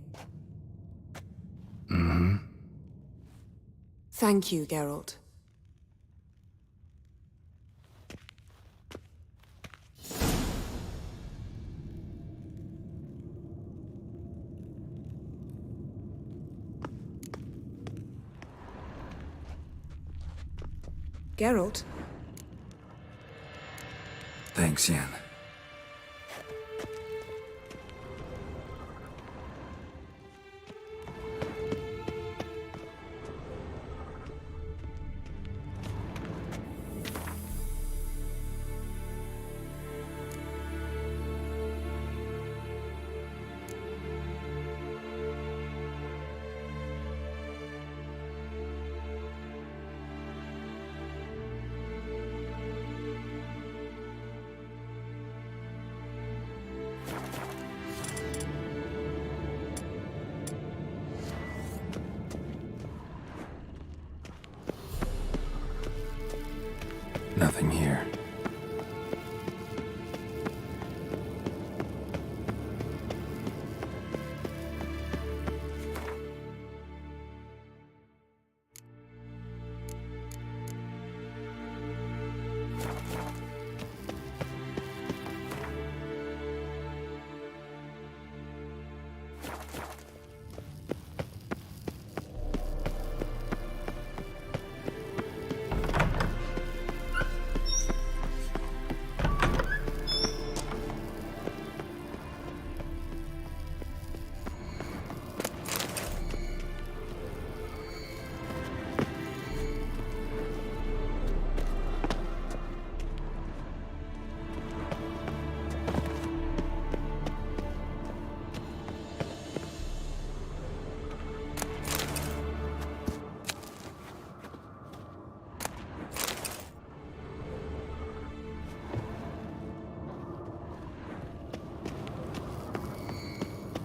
Thank you, Geralt. Geralt? Thanks, Yen. Nothing here.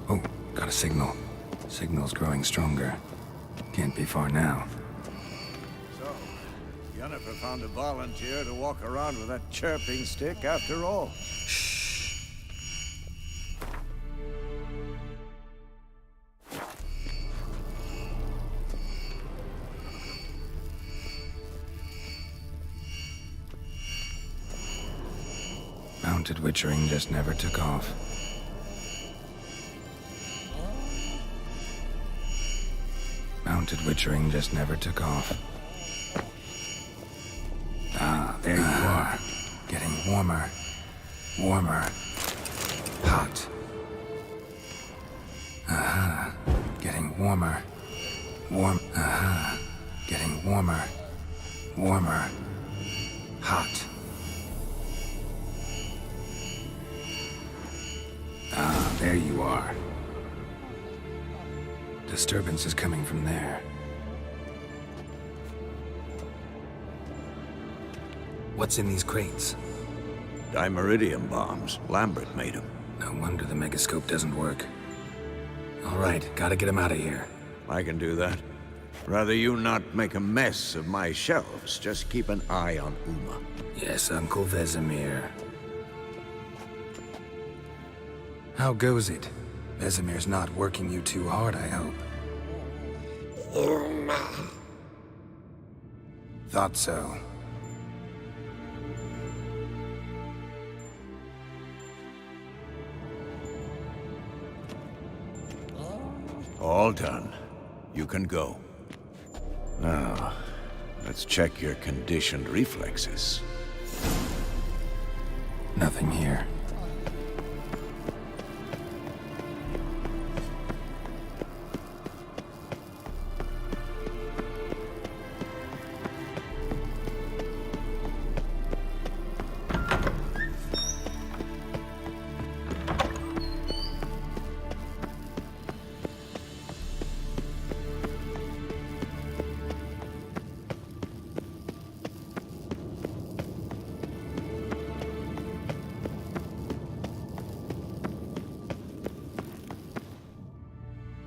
Oh, got a signal. Signal's growing stronger. Can't be far now. So, Yennefer found a volunteer to walk around with that chirping stick after all. Mounted witchering just never took off. Mounted witchering just never took off. Ah, there you are. Getting warmer. Warmer. Hot. Aha. Getting warmer. Warm. Aha. Getting warmer. Warmer. Hot. Ah, there you are. Disturbance is coming from there. What's in these crates? Dimeridium bombs. Lambert made them. No wonder the megascope doesn't work. All right, gotta get him out of here. I can do that. Rather you not make a mess of my shelves. Just keep an eye on Uma. Yes, Uncle Vesemir. How goes it? Vesemir's not working you too hard, I hope. Thought so. All done. You can go. Now, let's check your conditioned reflexes. Nothing here.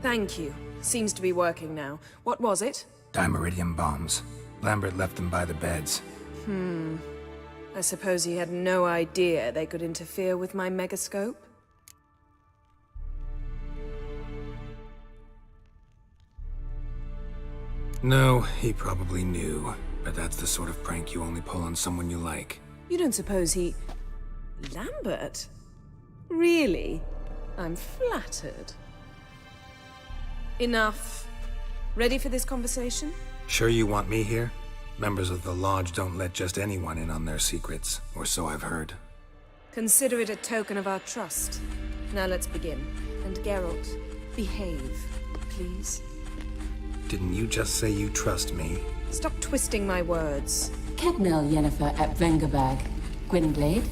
Thank you. Seems to be working now. What was it? Dimeridium bombs. Lambert left them by the beds. I suppose he had no idea they could interfere with my megascope? No, he probably knew. But that's the sort of prank you only pull on someone you like. You don't suppose he... Lambert? Really? I'm flattered. Enough. Ready for this conversation? Sure you want me here? Members of the Lodge don't let just anyone in on their secrets, or so I've heard. Consider it a token of our trust. Now let's begin. And Geralt, behave, please. Didn't you just say you trust me? Stop twisting my words. Kedmil Yennefer at Vengerberg. Gwynblade.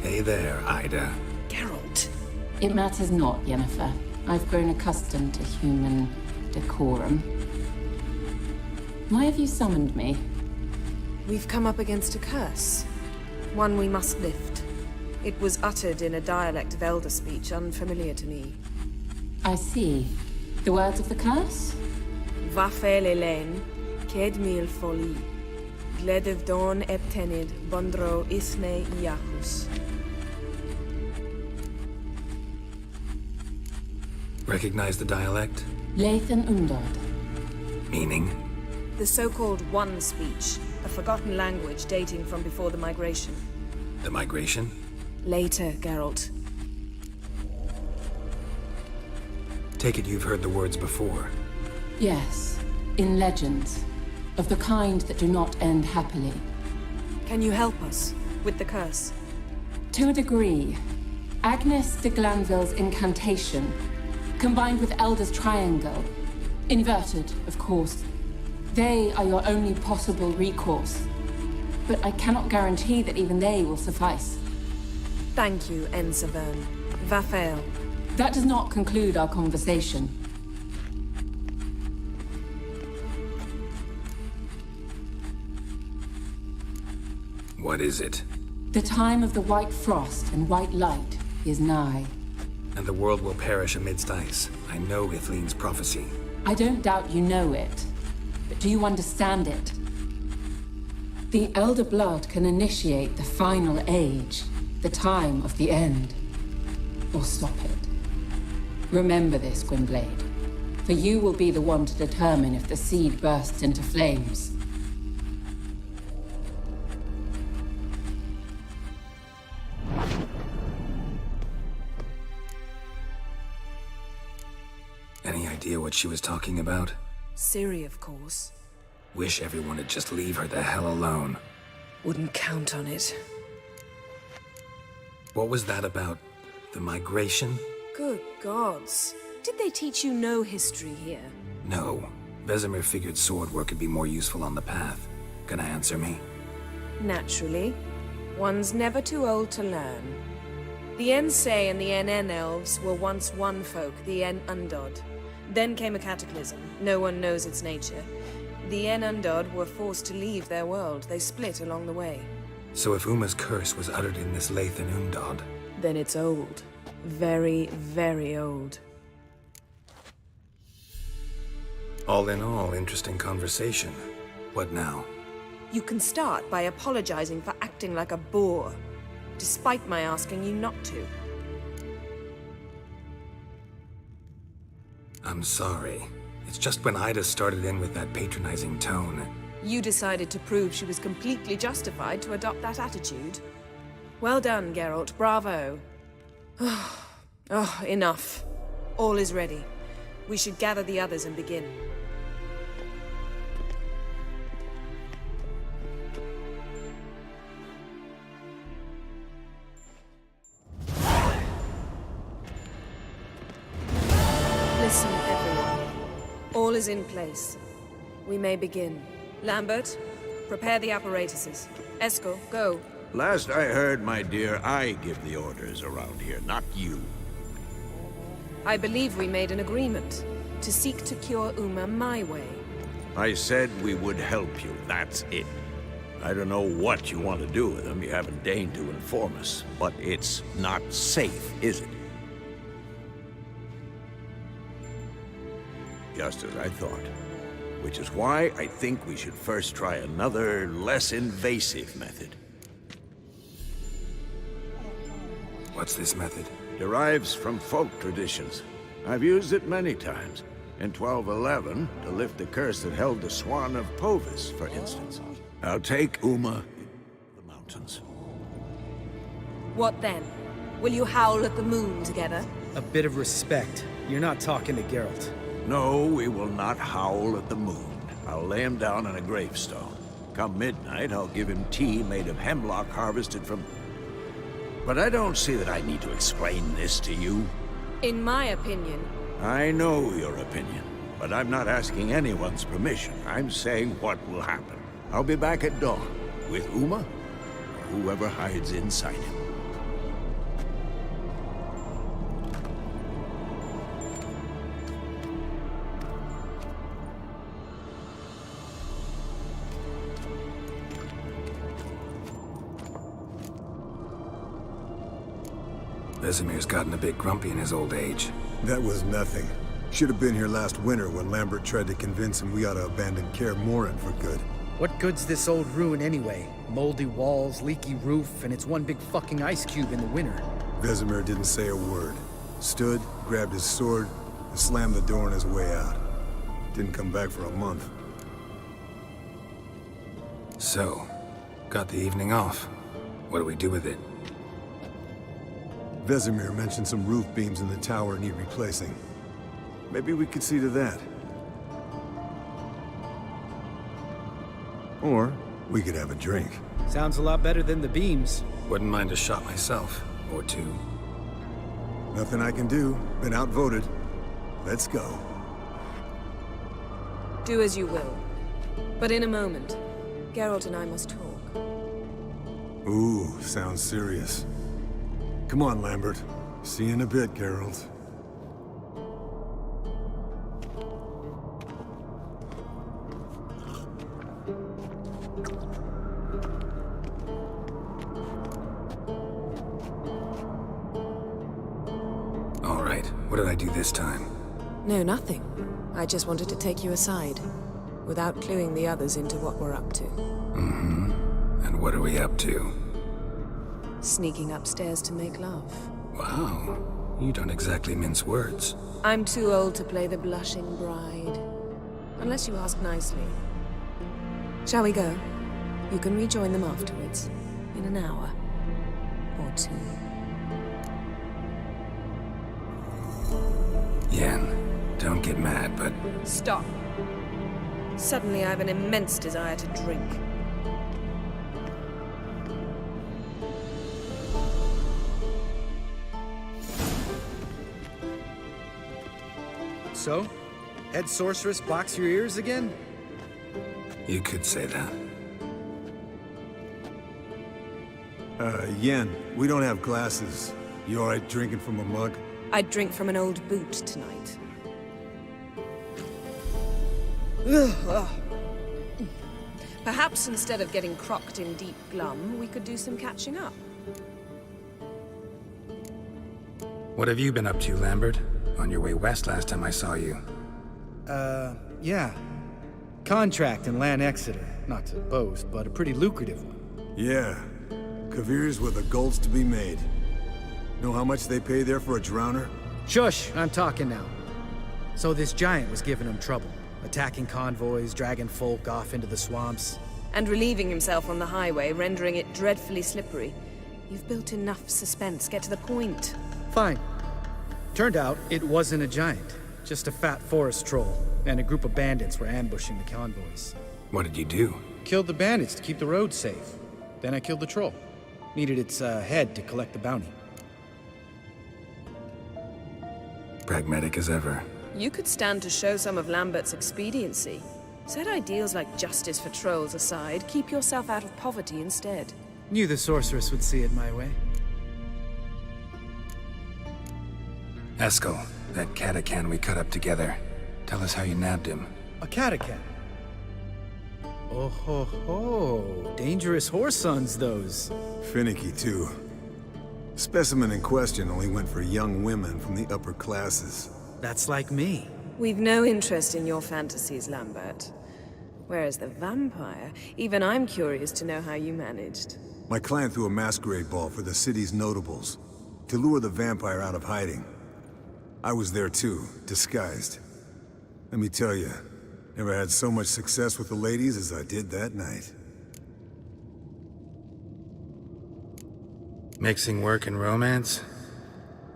Hey there, Ida. Geralt. It matters not, Yennefer. I've grown accustomed to human decorum. Why have you summoned me? We've come up against a curse. One we must lift. It was uttered in a dialect of Elder speech unfamiliar to me. I see. The words of the curse? Vafel Elaine, Kedmil Foli, Gledev Dawn Eptenid, Bondro Isne Iachus. Recognize the dialect? Lathan Undod. Meaning? The so-called One speech, a forgotten language dating from before the migration. The migration? Later, Geralt. Take it you've heard the words before. Yes, in legends. Of the kind that do not end happily. Can you help us with the curse? To a degree. Agnes de Glanville's incantation, combined with Elder's triangle, inverted, of course. They are your only possible recourse. But I cannot guarantee that even they will suffice. Thank you, Ensavern. Vafel. That does not conclude our conversation. What is it? The time of the white frost and white light is nigh. And the world will perish amidst ice. I know Ithleen's prophecy. I don't doubt you know it. But do you understand it? The Elder Blood can initiate the final age, the time of the end, or stop it. Remember this, Gwynblade, for you will be the one to determine if the seed bursts into flames. Any idea what she was talking about? Ciri, of course. Wish everyone would just leave her the hell alone. Wouldn't count on it. What was that about? The migration? Good gods. Did they teach you no history here? No. Vesemir figured sword work would be more useful on the path. Gonna answer me? Naturally. One's never too old to learn. The Ensei and the NN elves were once one folk, the En Undod. Then came a cataclysm. No one knows its nature. The En Undod were forced to leave their world. They split along the way. So if Uma's curse was uttered in this Lathan Undod... Then it's old. Very, very old. All in all, interesting conversation. What now? You can start by apologizing for acting like a boor, despite my asking you not to. I'm sorry. It's just when Ida started in with that patronizing tone. You decided to prove she was completely justified to adopt that attitude. Well done, Geralt. Bravo. Oh, enough. All is ready. We should gather the others and begin. Listen, everyone. All is in place. We may begin. Lambert, prepare the apparatuses. Eskel, go. Last I heard, my dear, I give the orders around here, not you. I believe we made an agreement to seek to cure Uma my way. I said we would help you, that's it. I don't know what you want to do with them. You haven't deigned to inform us. But it's not safe, is it? Just as I thought. Which is why I think we should first try another, less invasive method. What's this method? Derives from folk traditions. I've used it many times. In 1211, to lift the curse that held the Swan of Povis, for instance. I'll take Uma the mountains. What then? Will you howl at the moon together? A bit of respect. You're not talking to Geralt. No, we will not howl at the moon. I'll lay him down on a gravestone. Come midnight, I'll give him tea made of hemlock harvested from... But I don't see that I need to explain this to you. In my opinion... I know your opinion, but I'm not asking anyone's permission. I'm saying what will happen. I'll be back at dawn, with Uma, or whoever hides inside him. Vesemir's gotten a bit grumpy in his old age. That was nothing. Should have been here last winter when Lambert tried to convince him we ought to abandon Kaer Morhen for good. What good's this old ruin anyway? Moldy walls, leaky roof, and it's one big fucking ice cube in the winter. Vesemir didn't say a word. Stood, grabbed his sword, and slammed the door on his way out. Didn't come back for a month. So, got the evening off. What do we do with it? Vesemir mentioned some roof beams in the tower need replacing. Maybe we could see to that. Or we could have a drink. Sounds a lot better than the beams. Wouldn't mind a shot myself, or two. Nothing I can do. Been outvoted. Let's go. Do as you will. But in a moment, Geralt and I must talk. Ooh, sounds serious. Come on, Lambert. See you in a bit, Geralt. All right, what did I do this time? No, nothing. I just wanted to take you aside, without cluing the others into what we're up to. Mm-hmm. And what are we up to? Sneaking upstairs to make love. Wow, you don't exactly mince words. I'm too old to play the blushing bride. Unless you ask nicely. Shall we go? You can rejoin them afterwards. In an hour. Or two. Yen, don't get mad, but... Stop. Suddenly I have an immense desire to drink. So? Head sorceress box your ears again? You could say that. Yen, we don't have glasses. You alright drinking from a mug? I'd drink from an old boot tonight. Perhaps instead of getting crocked in deep glum, we could do some catching up. What have you been up to, Lambert? On your way west last time I saw you. Yeah. Contract in Lan Exeter. Not to boast, but a pretty lucrative one. Yeah. Kavir's where the gold's to be made. Know how much they pay there for a drowner? Shush, I'm talking now. So this giant was giving him trouble. Attacking convoys, dragging folk off into the swamps. And relieving himself on the highway, rendering it dreadfully slippery. You've built enough suspense. Get to the point. Fine. Turned out, it wasn't a giant. Just a fat forest troll. And a group of bandits were ambushing the convoys. What did you do? Killed the bandits to keep the roads safe. Then I killed the troll. Needed its head to collect the bounty. Pragmatic as ever. You could stand to show some of Lambert's expediency. Set ideals like justice for trolls aside, keep yourself out of poverty instead. Knew the sorceress would see it my way. Eskel, that catacan we cut up together. Tell us how you nabbed him. A catacan? Oh ho ho. Dangerous horse sons, those. Finicky, too. Specimen in question only went for young women from the upper classes. That's like me. We've no interest in your fantasies, Lambert. Whereas the vampire, even I'm curious to know how you managed. My clan threw a masquerade ball for the city's notables, to lure the vampire out of hiding. I was there too, disguised. Let me tell you, never had so much success with the ladies as I did that night. Mixing work and romance?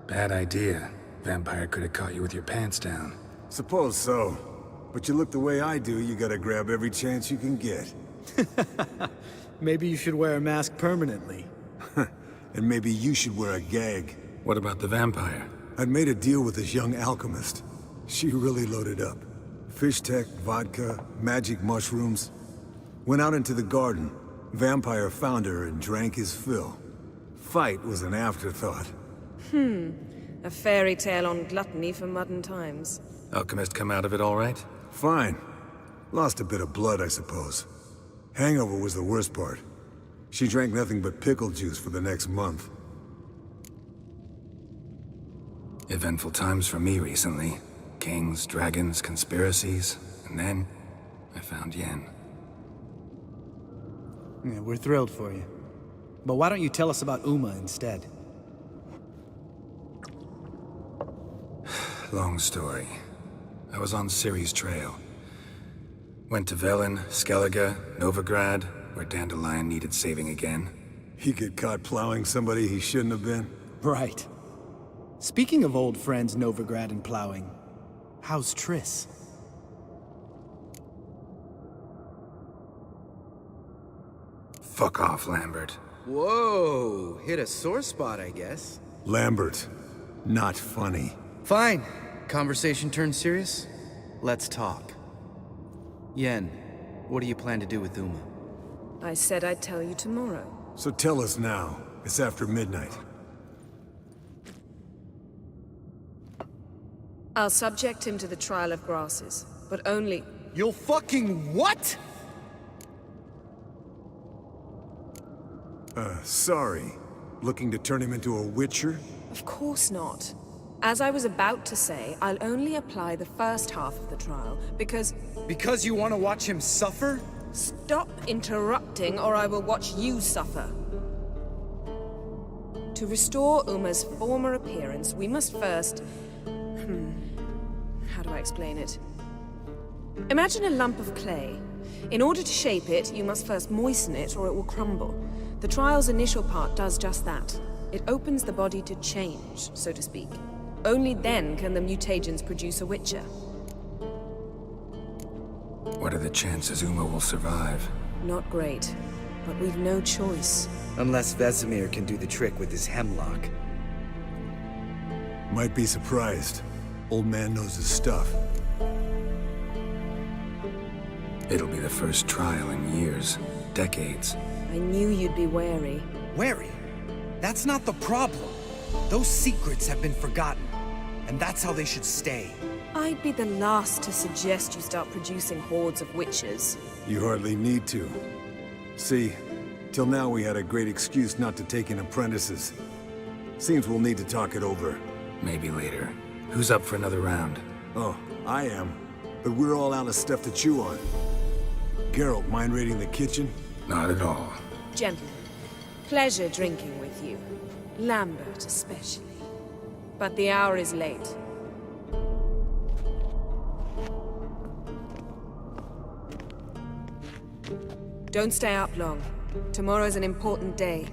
Bad idea. Vampire could have caught you with your pants down. Suppose so. But you look the way I do, you gotta grab every chance you can get. Maybe you should wear a mask permanently. And maybe you should wear a gag. What about the vampire? I'd made a deal with this young alchemist. She really loaded up. Fish tech, vodka, magic mushrooms. Went out into the garden. Vampire found her and drank his fill. Fight was an afterthought. A fairy tale on gluttony for modern times. Alchemist come out of it all right? Fine. Lost a bit of blood, I suppose. Hangover was the worst part. She drank nothing but pickle juice for the next month. Eventful times for me recently. Kings, dragons, conspiracies. And then, I found Yen. Yeah, we're thrilled for you. But why don't you tell us about Uma instead? Long story. I was on Ciri's trail. Went to Velen, Skellige, Novigrad, where Dandelion needed saving again. He get caught plowing somebody he shouldn't have been. Right. Speaking of old friends Novigrad and plowing, how's Triss? Fuck off, Lambert. Whoa, hit a sore spot, I guess. Lambert, not funny. Fine. Conversation turned serious? Let's talk. Yen, what do you plan to do with Uma? I said I'd tell you tomorrow. So tell us now. It's after midnight. I'll subject him to the trial of grasses, but only... You'll fucking what? Sorry. Looking to turn him into a witcher? Of course not. As I was about to say, I'll only apply the first half of the trial, because... Because you want to watch him suffer? Stop interrupting, or I will watch you suffer. To restore Uma's former appearance, we must first... How do I explain it? Imagine a lump of clay. In order to shape it, you must first moisten it, or it will crumble. The trial's initial part does just that. It opens the body to change, so to speak. Only then can the mutagens produce a witcher. What are the chances Uma will survive? Not great, but we've no choice. Unless Vesemir can do the trick with his hemlock. Might be surprised. Old man knows his stuff. It'll be the first trial in years, decades. I knew you'd be wary. Wary? That's not the problem. Those secrets have been forgotten, and that's how they should stay. I'd be the last to suggest you start producing hordes of witches. You hardly need to. See, till now we had a great excuse not to take in apprentices. Seems we'll need to talk it over. Maybe later. Who's up for another round? Oh, I am. But we're all out of stuff to chew on. Geralt, mind raiding the kitchen? Not at all. Gentlemen, pleasure drinking with you. Lambert especially. But the hour is late. Don't stay up long. Tomorrow's an important day.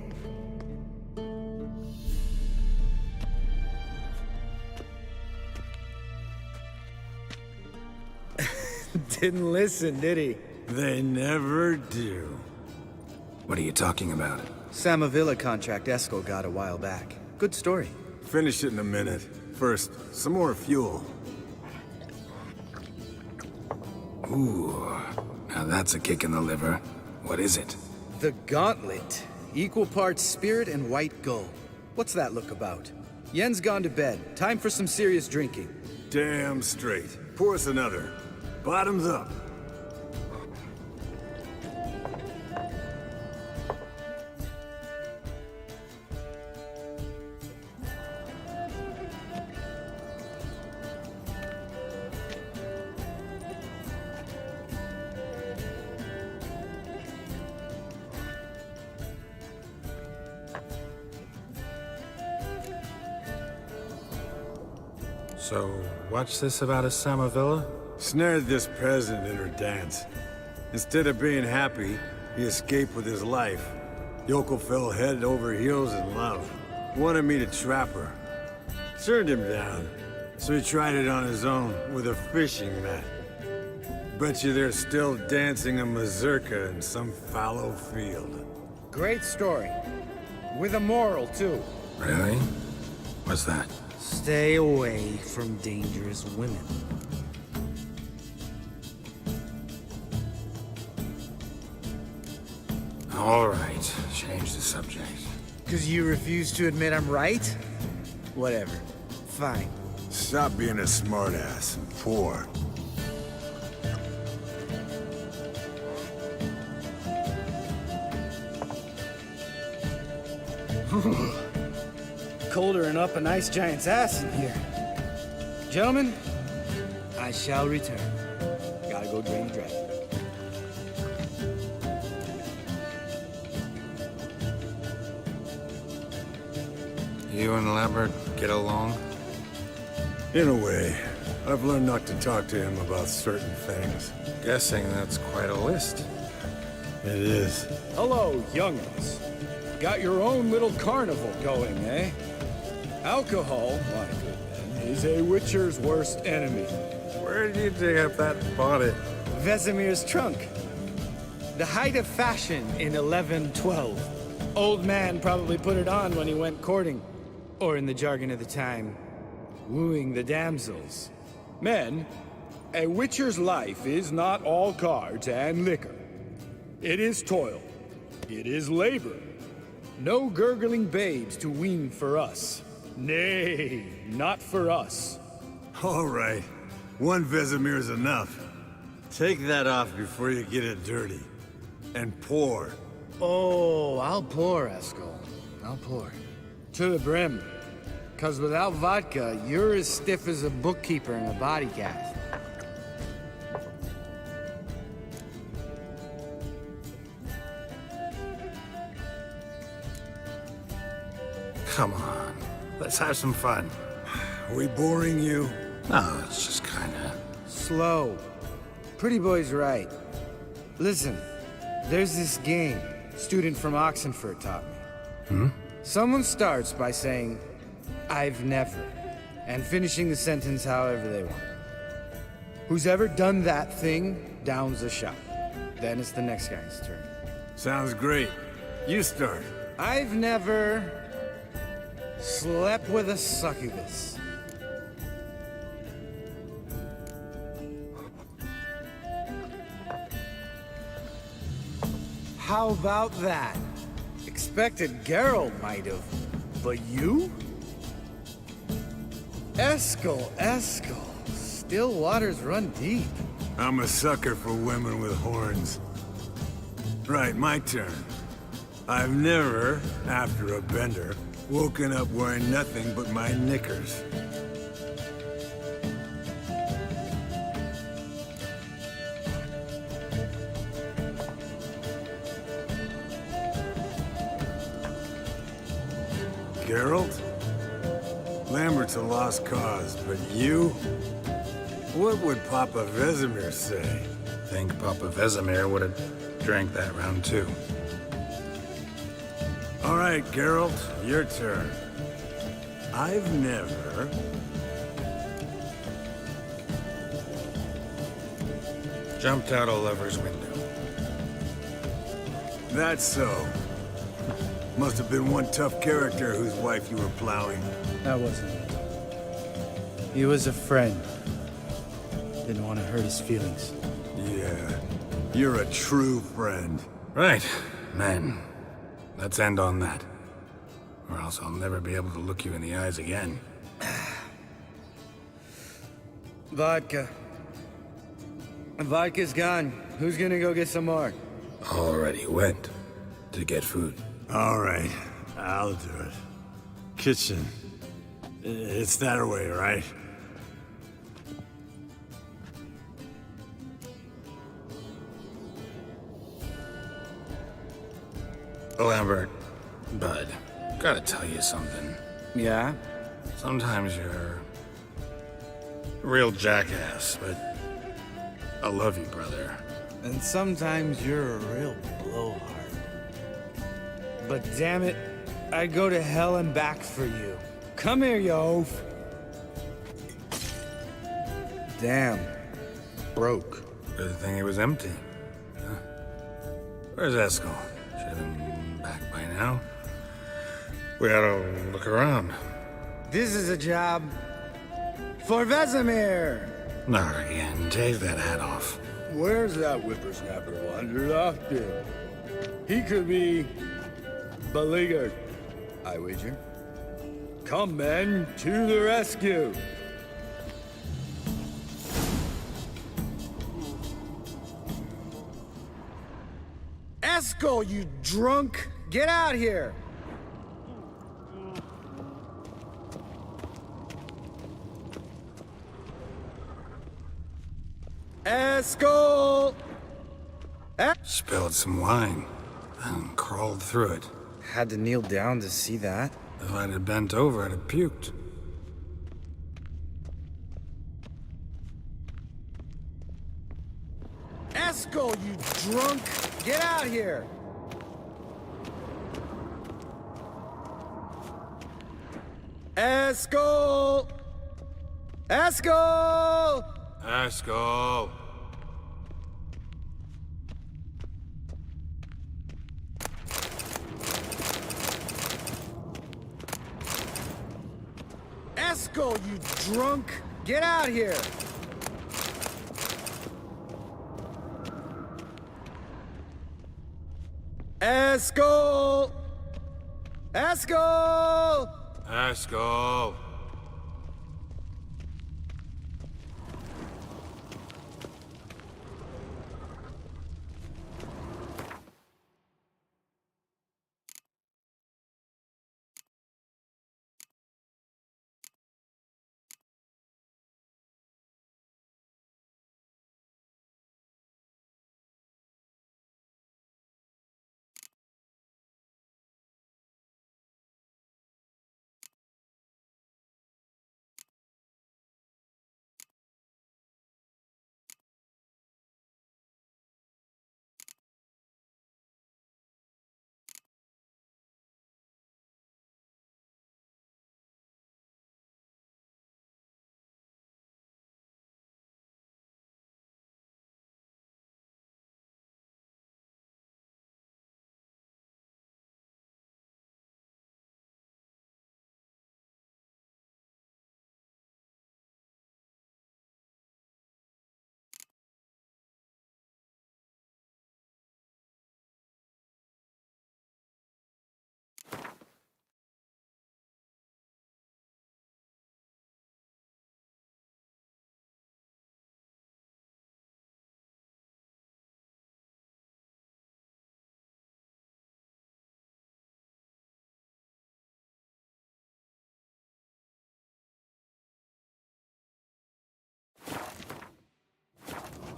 Didn't listen, did he? They never do. What are you talking about? Samavilla contract Eskel got a while back. Good story. Finish it in a minute. First, some more fuel. Ooh, now that's a kick in the liver. What is it? The Gauntlet. Equal parts spirit and white gull. What's that look about? Yen's gone to bed. Time for some serious drinking. Damn straight. Pour us another. Bottoms up. So, what's this about a Samavilla? Snared this peasant in her dance. Instead of being happy, he escaped with his life. Yoko fell head over heels in love. Wanted me to trap her. Turned him down. So he tried it on his own with a fishing net. Bet you they're still dancing a mazurka in some fallow field. Great story. With a moral, too. Really? What's that? Stay away from dangerous women. All right, change the subject. Because you refuse to admit I'm right? Whatever. Fine. Stop being a smartass and poor. Colder and up a nice giant's ass in here. Gentlemen, I shall return. Gotta go drain the dragon. You and Lambert get along? In a way. I've learned not to talk to him about certain things. Guessing that's quite a list. It is. Hello, young'uns. Got your own little carnival going, eh? Alcohol, my good men, is a witcher's worst enemy. Where did you dig up that body? Vesemir's trunk. The height of fashion in 1112. Old man probably put it on when he went courting. Or in the jargon of the time, wooing the damsels. Men, a witcher's life is not all cards and liquor. It is toil. It is labor. No gurgling babes to wean for us. Nay, not for us. All right. One Vesemir's enough. Take that off before you get it dirty. And pour. Oh, I'll pour, Eskel. I'll pour. To the brim. 'Cause without vodka, you're as stiff as a bookkeeper in a body cast. Come on, let's have some fun. Are we boring you? No, it's just kinda... Slow. Pretty boy's right. Listen, there's this game student from Oxenford taught me. Someone starts by saying, I've never, and finishing the sentence however they want. Who's ever done that thing downs a shot. Then it's the next guy's turn. Sounds great. You start. I've never slept with a succubus. How about that? Expected Geralt might have, but you? Eskel. Still waters run deep. I'm a sucker for women with horns. Right, my turn. I've never, after a bender, woken up wearing nothing but my knickers. Geralt? Lambert's a lost cause, but you? What would Papa Vesemir say? Think Papa Vesemir would have drank that round too. All right, Geralt, your turn. I've never... Jumped out a lover's window. That's so. Must have been one tough character whose wife you were plowing. That wasn't it. He was a friend. Didn't want to hurt his feelings. Yeah, you're a true friend. Right, men. Let's end on that. Or else I'll never be able to look you in the eyes again. Vodka. Vodka's gone. Who's gonna go get some more? Already went to get food. All right, I'll do it. Kitchen. It's that way, right? Lambert, Bud, gotta tell you something. Yeah? Sometimes you're Real jackass, but I love you, brother. And sometimes you're a real blowhard. But damn it, I'd go to hell and back for you. Come here, you oaf. Damn. Broke. Good thing it was empty. Huh? Where's Eskel? Should have been back by now. We ought to look around. This is a job for Vesemir. Not again. Take that hat off. Where's that whippersnapper wandered off to? He could be beleaguered, I wager. Come, men, to the rescue! Eskel, you drunk! Get out here! Eskel! Spilled some wine and crawled through it. Had to kneel down to see that. If I'd have bent over, I'd have puked. Eskel, you drunk! Get out here! Eskel! Eskel! Eskel! Eskel, you drunk! Get out here! Eskel! Eskel! Eskel!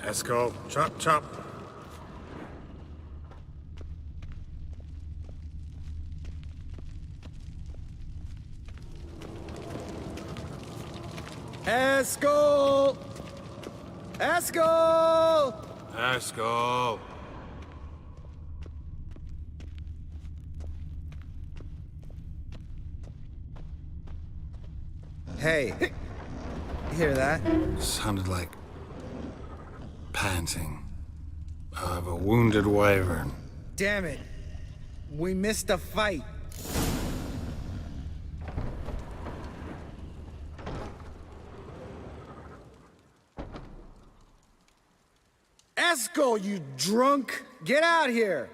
Eskel, chop, chop. Eskel! Eskel! Eskel! Hey, hear that? Sounded like panting of a wounded wyvern. Damn it. We missed a fight. Eskel, you drunk! Get out here!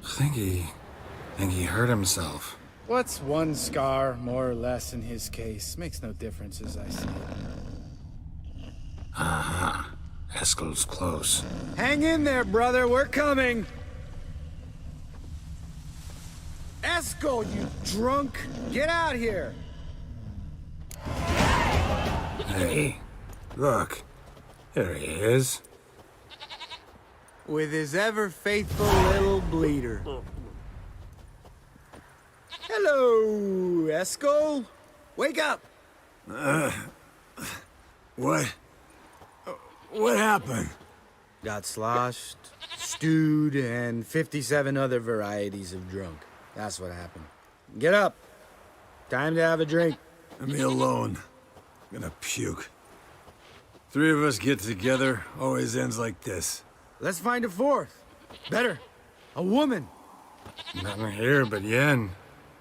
Think he hurt himself. What's one scar, more or less, in his case? Makes no difference as I see it. Aha. Eskel's close. Hang in there, brother. We're coming. Eskel, you drunk! Get out here! Hey, look. There he is. With his ever-faithful little bleeder. Hello, Eskel. Wake up! What? What happened? Got sloshed, stewed, and 57 other varieties of drunk. That's what happened. Get up. Time to have a drink. Leave me alone. I'm gonna puke. Three of us get together, always ends like this. Let's find a fourth. Better. A woman. Nothing here but Yen.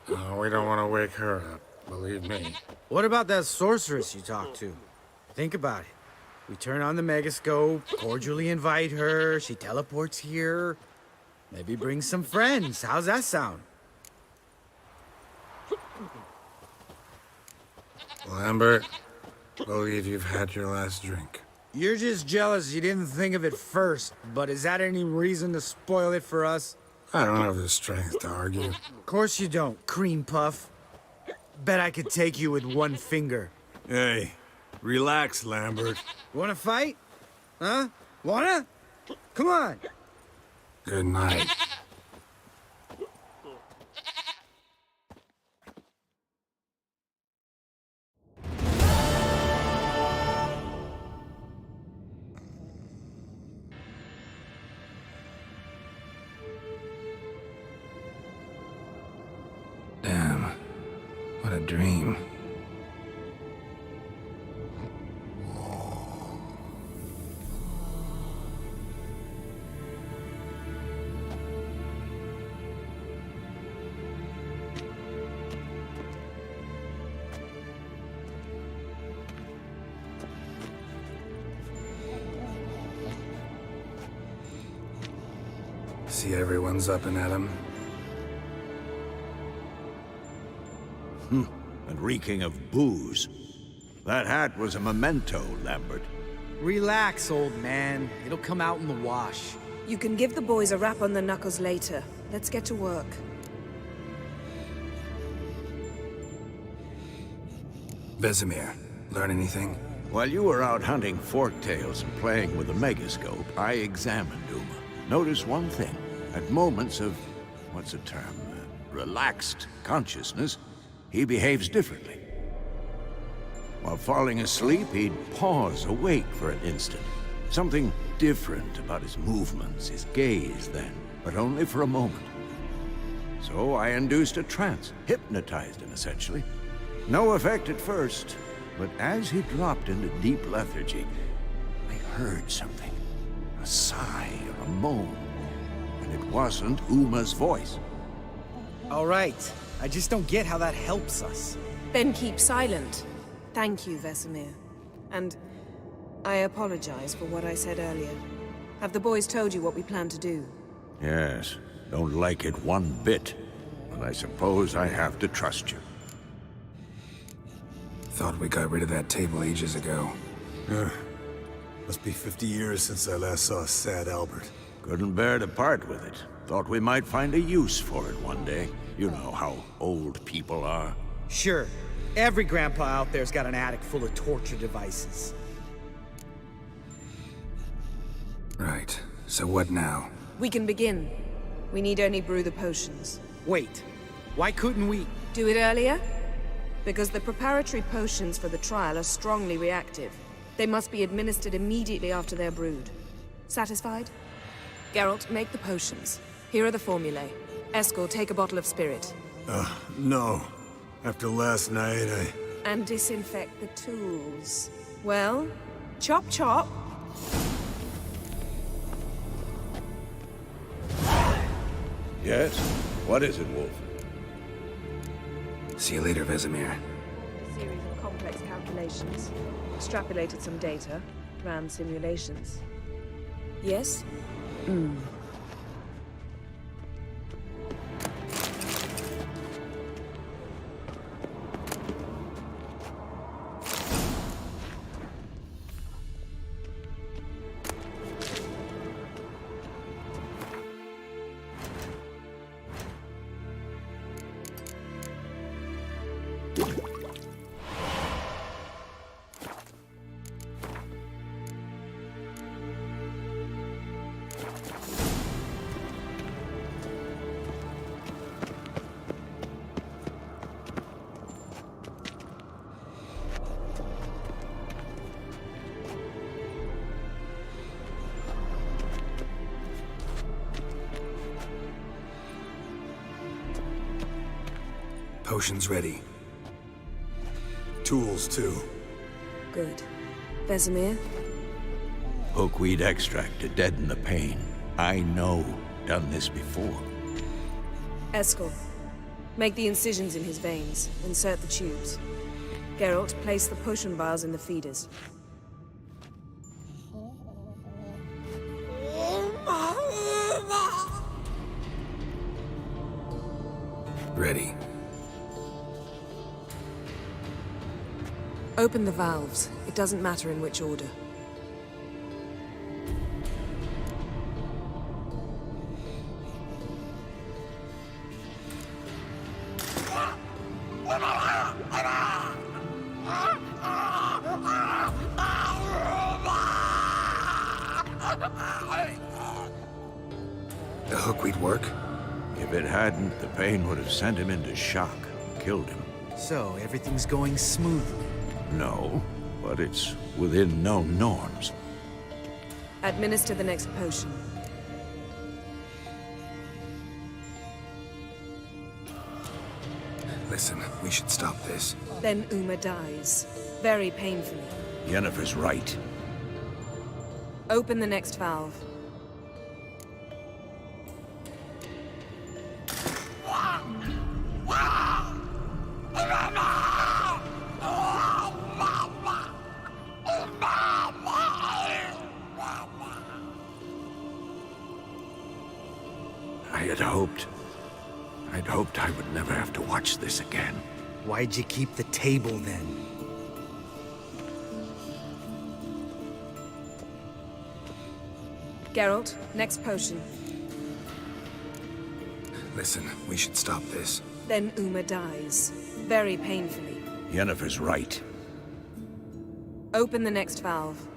Oh, we don't want to wake her up, believe me. What about that sorceress you talked to? Think about it. We turn on the megascope, cordially invite her, she teleports here. Maybe bring some friends. How's that sound? Lambert, believe you've had your last drink. You're just jealous you didn't think of it first, but is that any reason to spoil it for us? I don't have the strength to argue. Of course you don't, cream puff. Bet I could take you with one finger. Hey, relax, Lambert. Wanna fight? Huh? Wanna? Come on. Good night. Damn. What a dream. See everyone's up and at 'em. And reeking of booze. That hat was a memento, Lambert. Relax, old man. It'll come out in the wash. You can give the boys a rap on the knuckles later. Let's get to work. Vesemir, learn anything? While you were out hunting forktails and playing with the megascope, I examined Uma. Notice one thing. At moments of, what's the term, relaxed consciousness, he behaves differently. While falling asleep, he'd pause awake for an instant. Something different about his movements, his gaze then, but only for a moment. So I induced a trance, hypnotized him essentially. No effect at first, but as he dropped into deep lethargy, I heard something. A sigh or a moan. And it wasn't Uma's voice. All right. I just don't get how that helps us. Then keep silent. Thank you, Vesemir. And I apologize for what I said earlier. Have the boys told you what we plan to do? Yes, don't like it one bit. But I suppose I have to trust you. Thought we got rid of that table ages ago. Must be 50 years since I last saw sad Albert. Couldn't bear to part with it. Thought we might find a use for it one day. You know how old people are. Sure. Every grandpa out there's got an attic full of torture devices. Right. So what now? We can begin. We need only brew the potions. Wait. Why couldn't we? Do it earlier? Because the preparatory potions for the trial are strongly reactive. They must be administered immediately after they're brewed. Satisfied? Geralt, make the potions. Here are the formulae. Eskel, take a bottle of spirit. No. After last night, And disinfect the tools. Well, chop chop. Yes? What is it, Wolf? See you later, Vesemir. A series of complex calculations. Extrapolated some data. Ran simulations. Yes? Potion's ready. Tools, too. Good. Vesemir? Hookweed extract to deaden the pain. I know. Done this before. Eskel. Make the incisions in his veins. Insert the tubes. Geralt, place the potion vials in the feeders. Ready. Open the valves. It doesn't matter in which order. The hookweed work? If it hadn't, the pain would have sent him into shock, killed him. So, everything's going smoothly. No, but it's within known norms. Administer the next potion. Listen, we should stop this. Then Uma dies. Very painfully. Yennefer's right. Open the next valve. I'd hoped I would never have to watch this again. Why'd you keep the table then? Geralt, next potion. Listen, we should stop this. Then Uma dies. Very painfully. Yennefer's right. Open the next valve.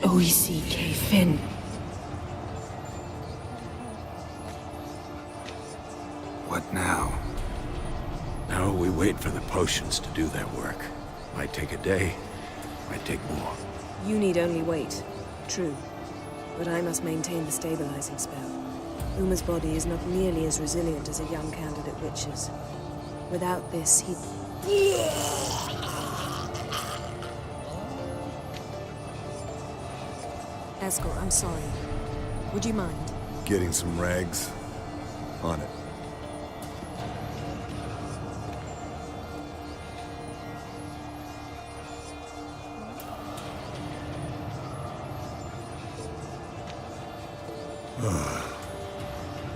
O-E-C-K Finn. What now? Now we wait for the potions to do their work. Might take a day, might take more. You need only wait. True. But I must maintain the stabilizing spell. Uma's body is not nearly as resilient as a young candidate witch's. Without this, he... Eskel, I'm sorry. Would you mind? Getting some rags? On it.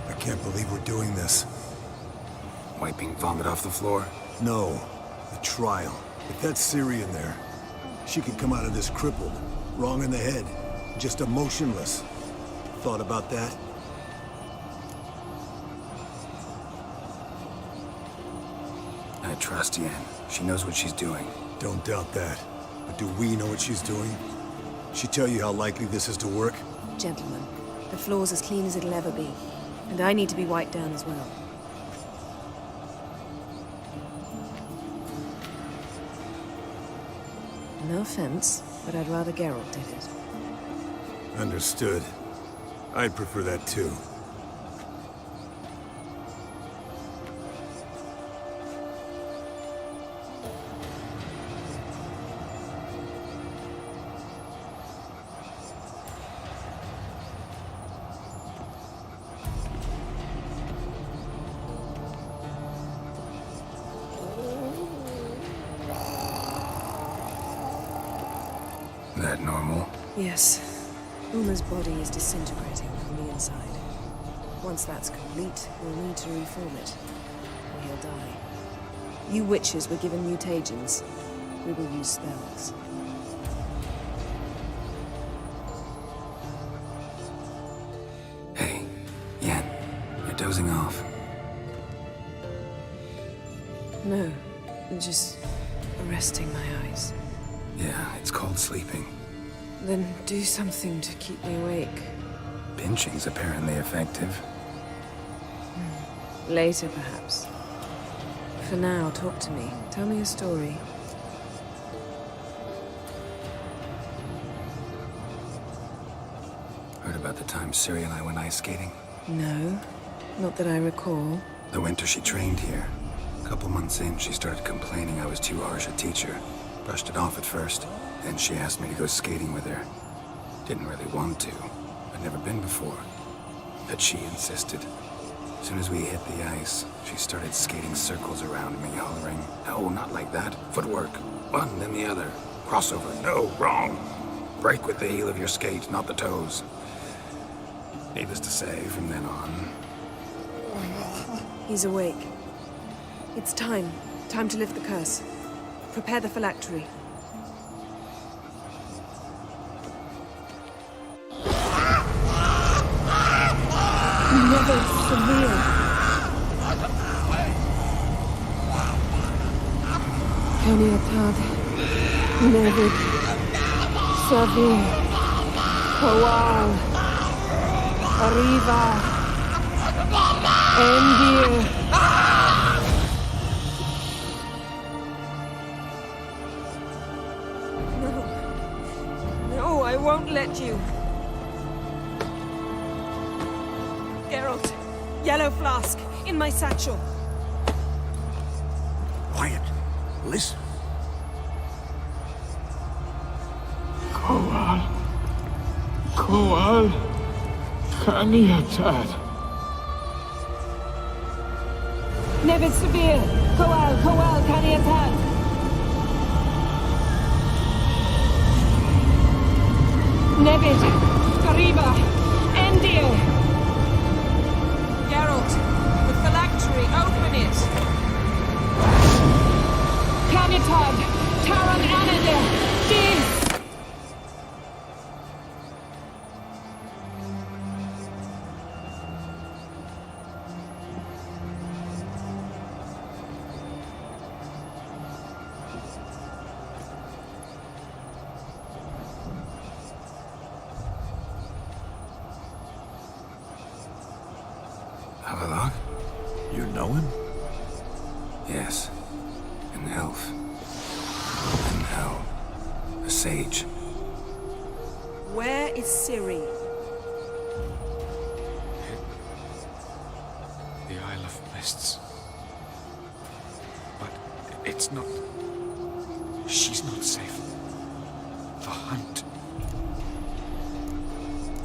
I can't believe we're doing this. Wiping vomit off the floor? No, the trial. If that's Ciri in there, she could come out of this crippled, wrong in the head, just emotionless. Thought about that? I trust Yen. She knows what she's doing. Don't doubt that. But do we know what she's doing? She tell you how likely this is to work? Gentlemen, the floor's as clean as it'll ever be. And I need to be wiped down as well. No offense, but I'd rather Geralt did it. Understood. I'd prefer that too. That normal? Yes. Uma's body is disintegrating from the inside. Once that's complete, we'll need to reform it, or he'll die. You witches were given mutagens. We will use spells. Hey, Yen, you're dozing off. No, I'm just resting my eyes. Yeah, it's called sleeping. Then do something to keep me awake. Pinching's apparently effective. Later, perhaps. For now, talk to me. Tell me a story. Heard about the time Ciri and I went ice skating? No, not that I recall. The winter she trained here. A couple months in, she started complaining I was too harsh a teacher. Brushed it off at first. Then she asked me to go skating with her. Didn't really want to. I'd never been before. But she insisted. As soon as we hit the ice, she started skating circles around me, hollering, "No, not like that. Footwork. One, then the other. Crossover. No, wrong. Break with the heel of your skate, not the toes." Needless to say, from then on... He's awake. It's time. Time to lift the curse. Prepare the phylactery. Never severe. Kaniatad. Never severe. Kowal. Arriva. Endir. No, I won't let you. Geralt, yellow flask, in my satchel. Quiet. Listen. Kowal. Kaniatad. Nevid Severe, Kowal, Kaniatad. Nevid, Kariba, Endir. Geralt, the phylactery, open it. Kanitad, Taran Anadir, Dis. Havelock? You know him? Yes. An elf. And hell. A sage. Where is Ciri? The Isle of Mists. But it's not... She's not safe. The hunt.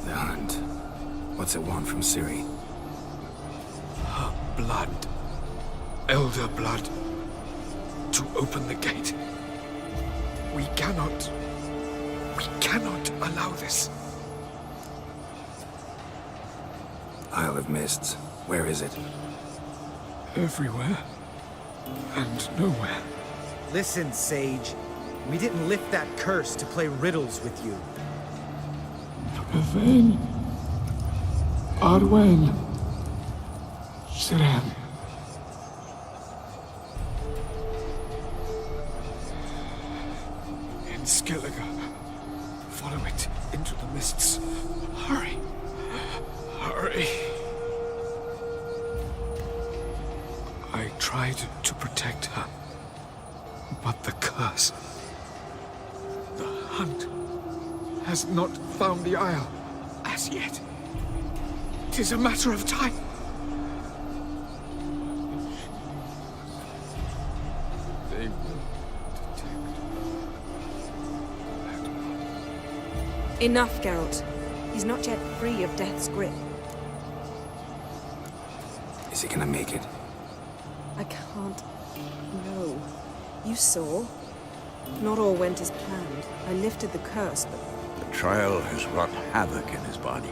The hunt. What's it want from Ciri? Her blood. Elder blood. To open the gate. We cannot allow this. Isle of Mists. Where is it? Everywhere. And nowhere. Listen, Sage. We didn't lift that curse to play riddles with you. Yvain. Arwen. Siren. In Skellige. Follow it into the mists. Hurry. Hurry. I tried to protect her. But the curse... The hunt has not found the Isle as yet. It is a matter of time. They will detect that one. Enough, Geralt. He's not yet free of death's grip. Is he gonna make it? I can't... No. You saw. Not all went as planned. I lifted the curse, but... The trial has wrought havoc in his body.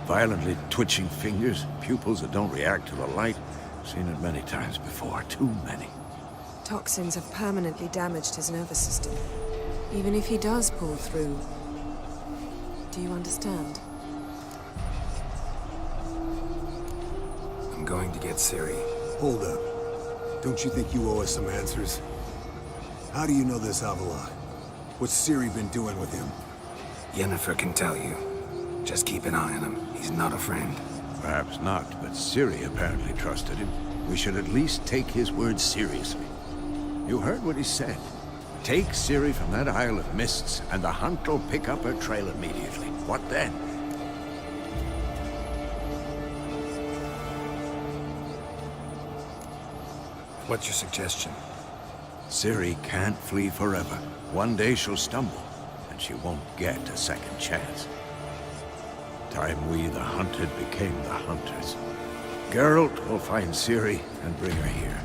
Violently twitching fingers, pupils that don't react to the light. Seen it many times before, too many. Toxins have permanently damaged his nervous system. Even if he does pull through... Do you understand? I'm going to get Ciri. Hold up. Don't you think you owe us some answers? How do you know this Havelock? What's Ciri been doing with him? Yennefer can tell you. Just keep an eye on him. He's not a friend. Perhaps not, but Ciri apparently trusted him. We should at least take his words seriously. You heard what he said. Take Ciri from that Isle of Mists, and the hunt will pick up her trail immediately. What then? What's your suggestion? Ciri can't flee forever. One day she'll stumble, and she won't get a second chance. Time we, the hunted, became the hunters. Geralt will find Ciri and bring her here,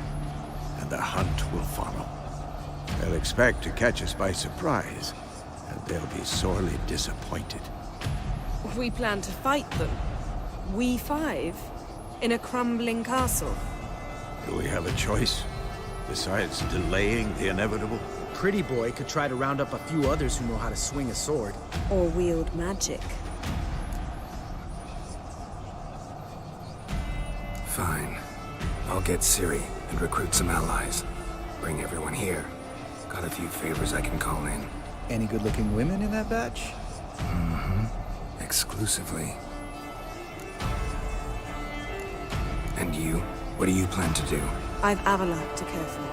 and the hunt will follow. They'll expect to catch us by surprise, and they'll be sorely disappointed. We plan to fight them. We five? In a crumbling castle? Do we have a choice, besides delaying the inevitable? Pretty boy could try to round up a few others who know how to swing a sword. Or wield magic. Fine. I'll get Ciri and recruit some allies. Bring everyone here. Got a few favors I can call in. Any good-looking women in that batch? Mm-hmm. Exclusively. And you? What do you plan to do? I've Avalok to care for.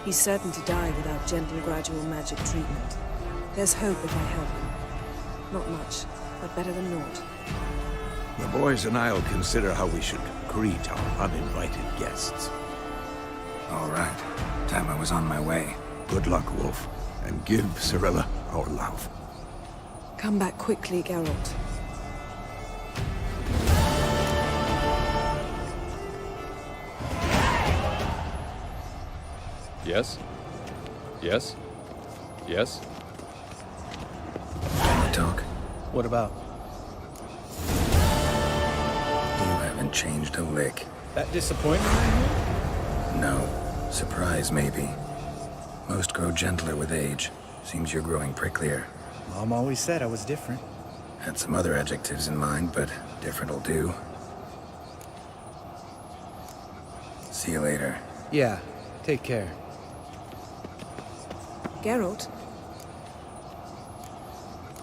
He's certain to die without gentle, gradual magic treatment. There's hope if I help him. Not much, but better than naught. The boys and I'll consider how we should greet our uninvited guests. All right. Time I was on my way. Good luck, Wolf, and give Cirilla our love. Come back quickly, Geralt. Yes? Yes? Yes? Can we talk? What about? You haven't changed a lick. That disappointment I hear? No. Surprise, maybe. Most grow gentler with age. Seems you're growing pricklier. Mom always said I was different. Had some other adjectives in mind, but different'll do. See you later. Yeah, take care. Geralt?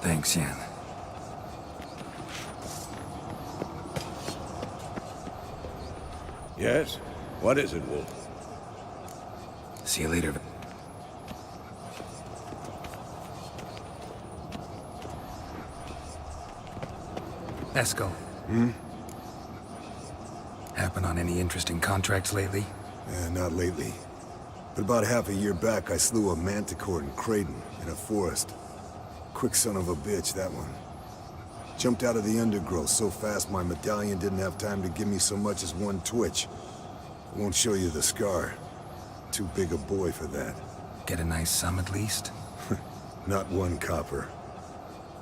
Thanks, Yen. Yes? What is it, Wolf? See you later. Esco. Happen on any interesting contracts lately? Not lately. But about half a year back, I slew a manticore in Creighton, in a forest. Quick son of a bitch, that one. Jumped out of the undergrowth so fast my medallion didn't have time to give me so much as one twitch. I won't show you the scar. Too big a boy for that. Get a nice sum at least? Not one copper.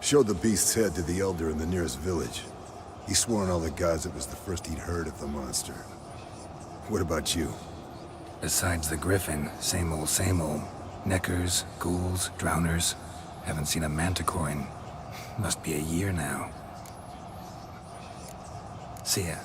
Showed the beast's head to the elder in the nearest village. He swore on all the gods it was the first he'd heard of the monster. What about you? Besides the griffin, same old, same old. Neckers, ghouls, drowners. Haven't seen a manticore in... must be a year now. See ya.